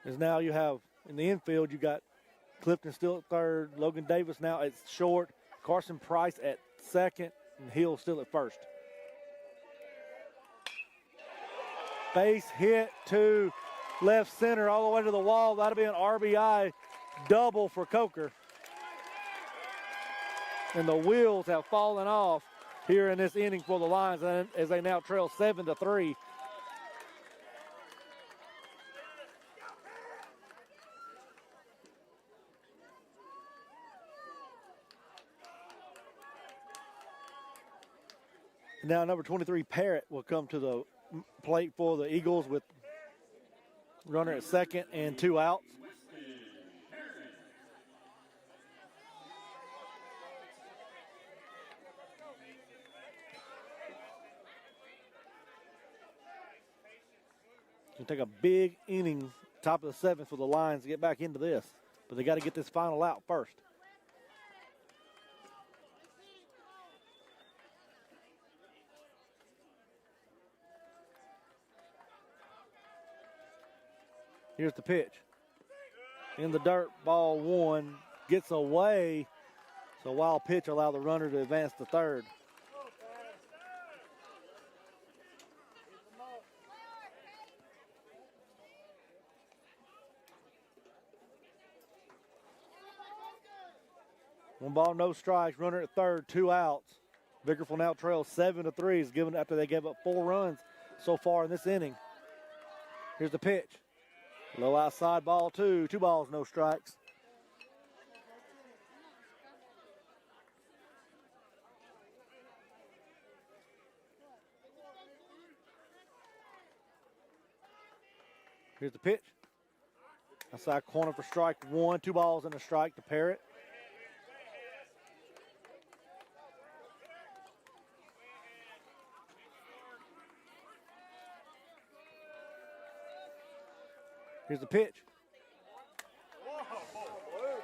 As now you have in the infield, you got Clifton still at third. Logan Davis now at short. Carson Price at second. And Hill still at first. Base hit to left center all the way to the wall. That'll be an RBI double for Coker. And the wheels have fallen off here in this inning for the Lions as they now trail 7-3. Now number 23, Parrott, will come to the plate for the Eagles with runner at second and 2 outs. It's going to take a big inning, top of the 7th, for the Lions to get back into this. But they got to get this final out first. Here's the pitch. In the dirt, ball 1. Gets away. So a wild pitch allow the runner to advance to third. One ball, no strikes. Runner at third, 2 outs. Biggersville now trails 7-3. Is given after they gave up 4 runs so far in this inning. Here's the pitch. Low outside, ball two. 2 balls, no strikes. Here's the pitch. Outside corner for strike 1. 2 balls and a strike to Parrott. Here's the pitch.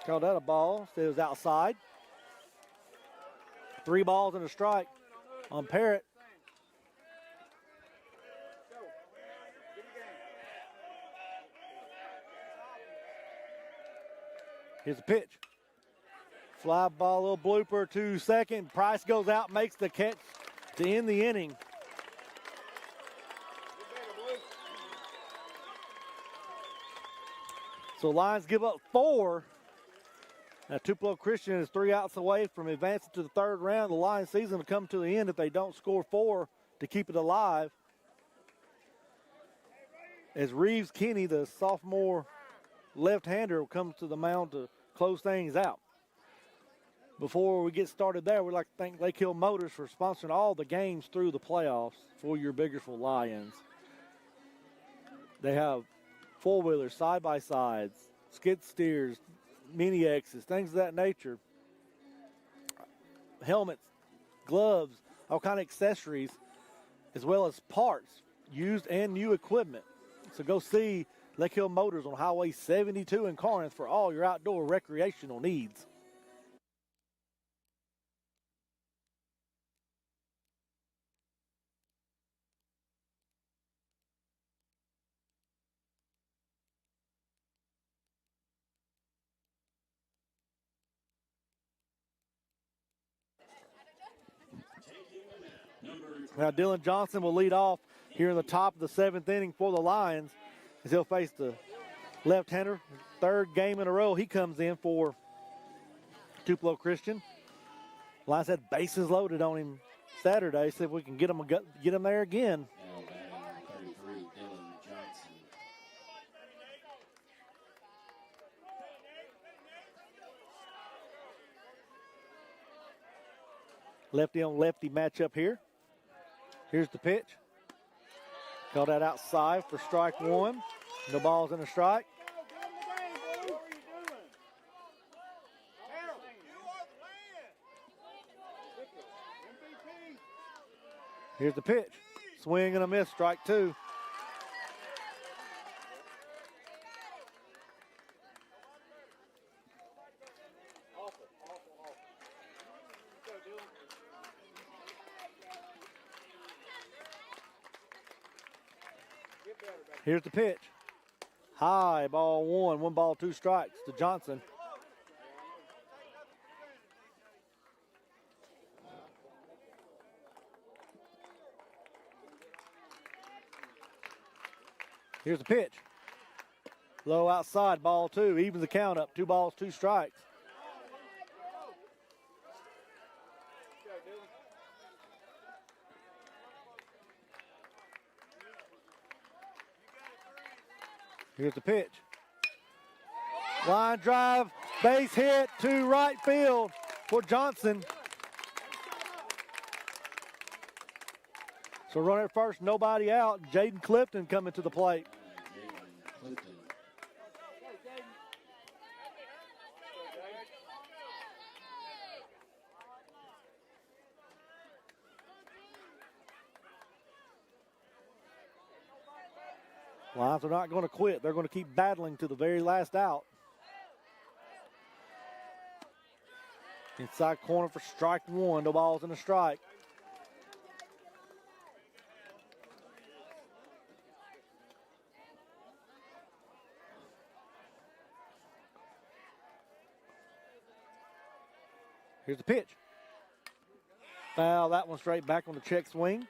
Called that a ball. It was outside. 3 balls and a strike on Parrott. Here's the pitch. Fly ball, little blooper to second. Price goes out, makes the catch to end the inning. So Lions give up 4. Now Tupelo Christian is 3 outs away from advancing to the 3rd round. The Lions season will come to the end if they don't score 4 to keep it alive. As Reeves Kinney, the sophomore left-hander, comes to the mound to close things out. Before we get started there, we'd like to thank Lake Hill Motors for sponsoring all the games through the playoffs for your Biggersville Lions. They have four-wheelers, side-by-sides, skid steers, mini X's, things of that nature. Helmets, gloves, all kind of accessories, as well as parts, used and new equipment. So go see Lake Hill Motors on Highway 72 in Corinth for all your outdoor recreational needs. Now Dylan Johnson will lead off here in the top of the 7th inning for the Lions as he'll face the left-hander. 3rd game in a row he comes in for Tupelo Christian. Lions had bases loaded on him Saturday. See if we can get him there again. Now batting 33, Dylan Johnson. Lefty on lefty matchup here. Here's the pitch. Called that outside for strike 1. No balls and a strike. Here's the pitch. Swing and a miss, strike 2. Here's the pitch. High, ball 1. 1 ball, 2 strikes to Johnson. Here's the pitch. Low outside, ball 2. Evens the count up. 2 balls, 2 strikes. Here's the pitch. Line drive, base hit to right field for Johnson. So runner at first, nobody out. Jaden Clifton coming to the plate. Jaden Clifton. Lions are not going to quit. They're going to keep battling to the very last out. Inside corner for strike 1. No balls and a strike. Here's the pitch. Foul, that one straight back on the check swing.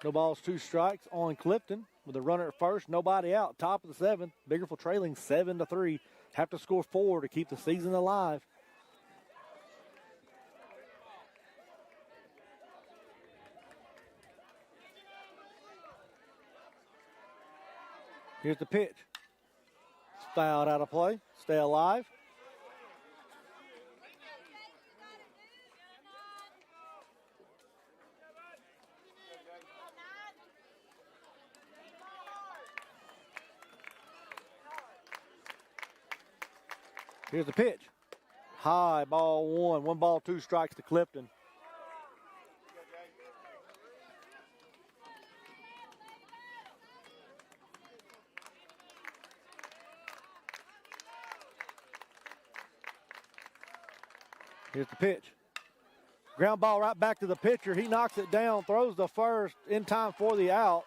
No balls, 2 strikes on Clifton with a runner at first, nobody out. Top of the 7th, Biggersville trailing 7-3. Have to score 4 to keep the season alive. Here's the pitch. It's fouled out of play. Stay alive. Here's the pitch. High, ball one. 1 ball, 2 strikes to Clifton. Here's the pitch. Ground ball right back to the pitcher. He knocks it down, throws the first in time for the out.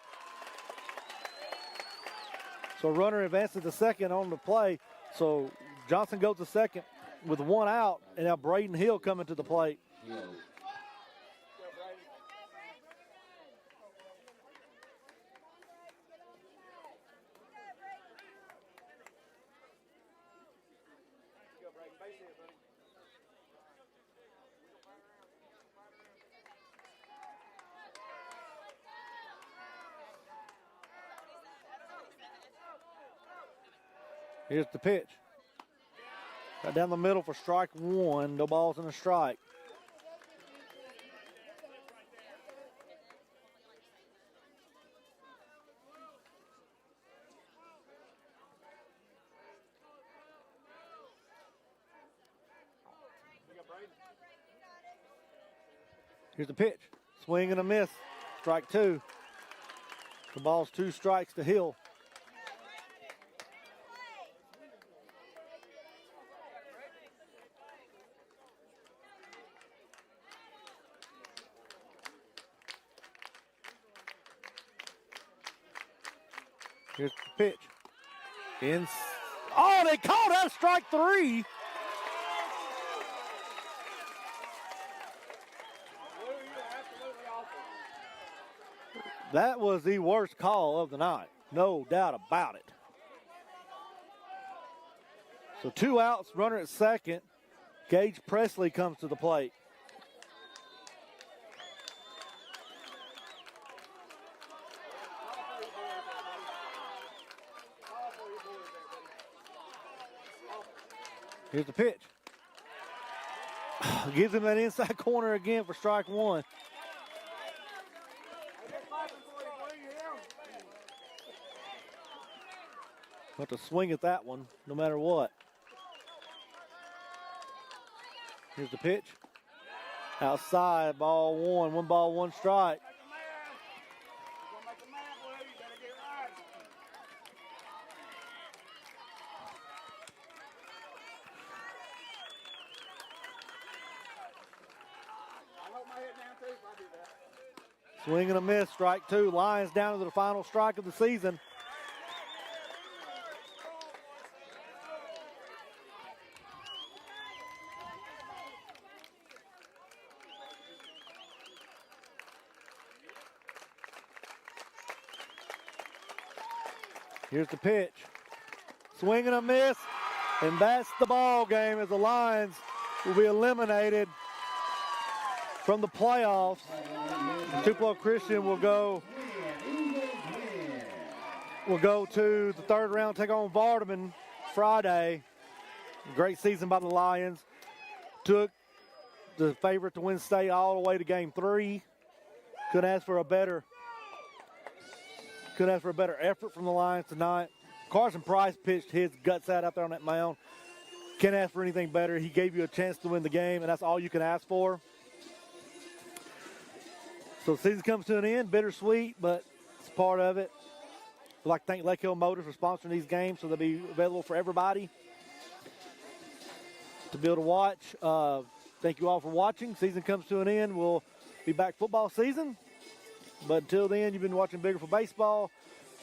So runner advances to second on the play. So Johnson goes to second with 1 out, and now Braden Hill coming to the plate. Hill. Here's the pitch. Right down the middle for strike 1. No balls and a strike. Here's the pitch. Swing and a miss. Strike 2. The ball's 2 strikes to Hill. Here's the pitch. Oh, they called out strike 3. That was the worst call of the night. No doubt about it. So 2 outs, runner at second. Gage Presley comes to the plate. Here's the pitch. Gives him that inside corner again for strike 1. Have to swing at that one, no matter what. Here's the pitch. Outside, ball 1. 1 ball, 1 strike. Swing and a miss, strike 2. Lions down to the final strike of the season. Here's the pitch. Swing and a miss, and that's the ball game as the Lions will be eliminated from the playoffs. Tupelo Christian will go to the 3rd round, take on Vardaman Friday. Great season by the Lions. Took the favorite to win state all the way to game 3. Couldn't ask for a better effort from the Lions tonight. Carson Price pitched his guts out there on that mound. Can't ask for anything better. He gave you a chance to win the game, and that's all you can ask for. So the season comes to an end, bittersweet, but it's part of it. I'd like to thank Lake Hill Motors for sponsoring these games, so they'll be available for everybody to be able to watch. Thank you all for watching. Season comes to an end. We'll be back football season. But until then, you've been watching Biggersville Baseball.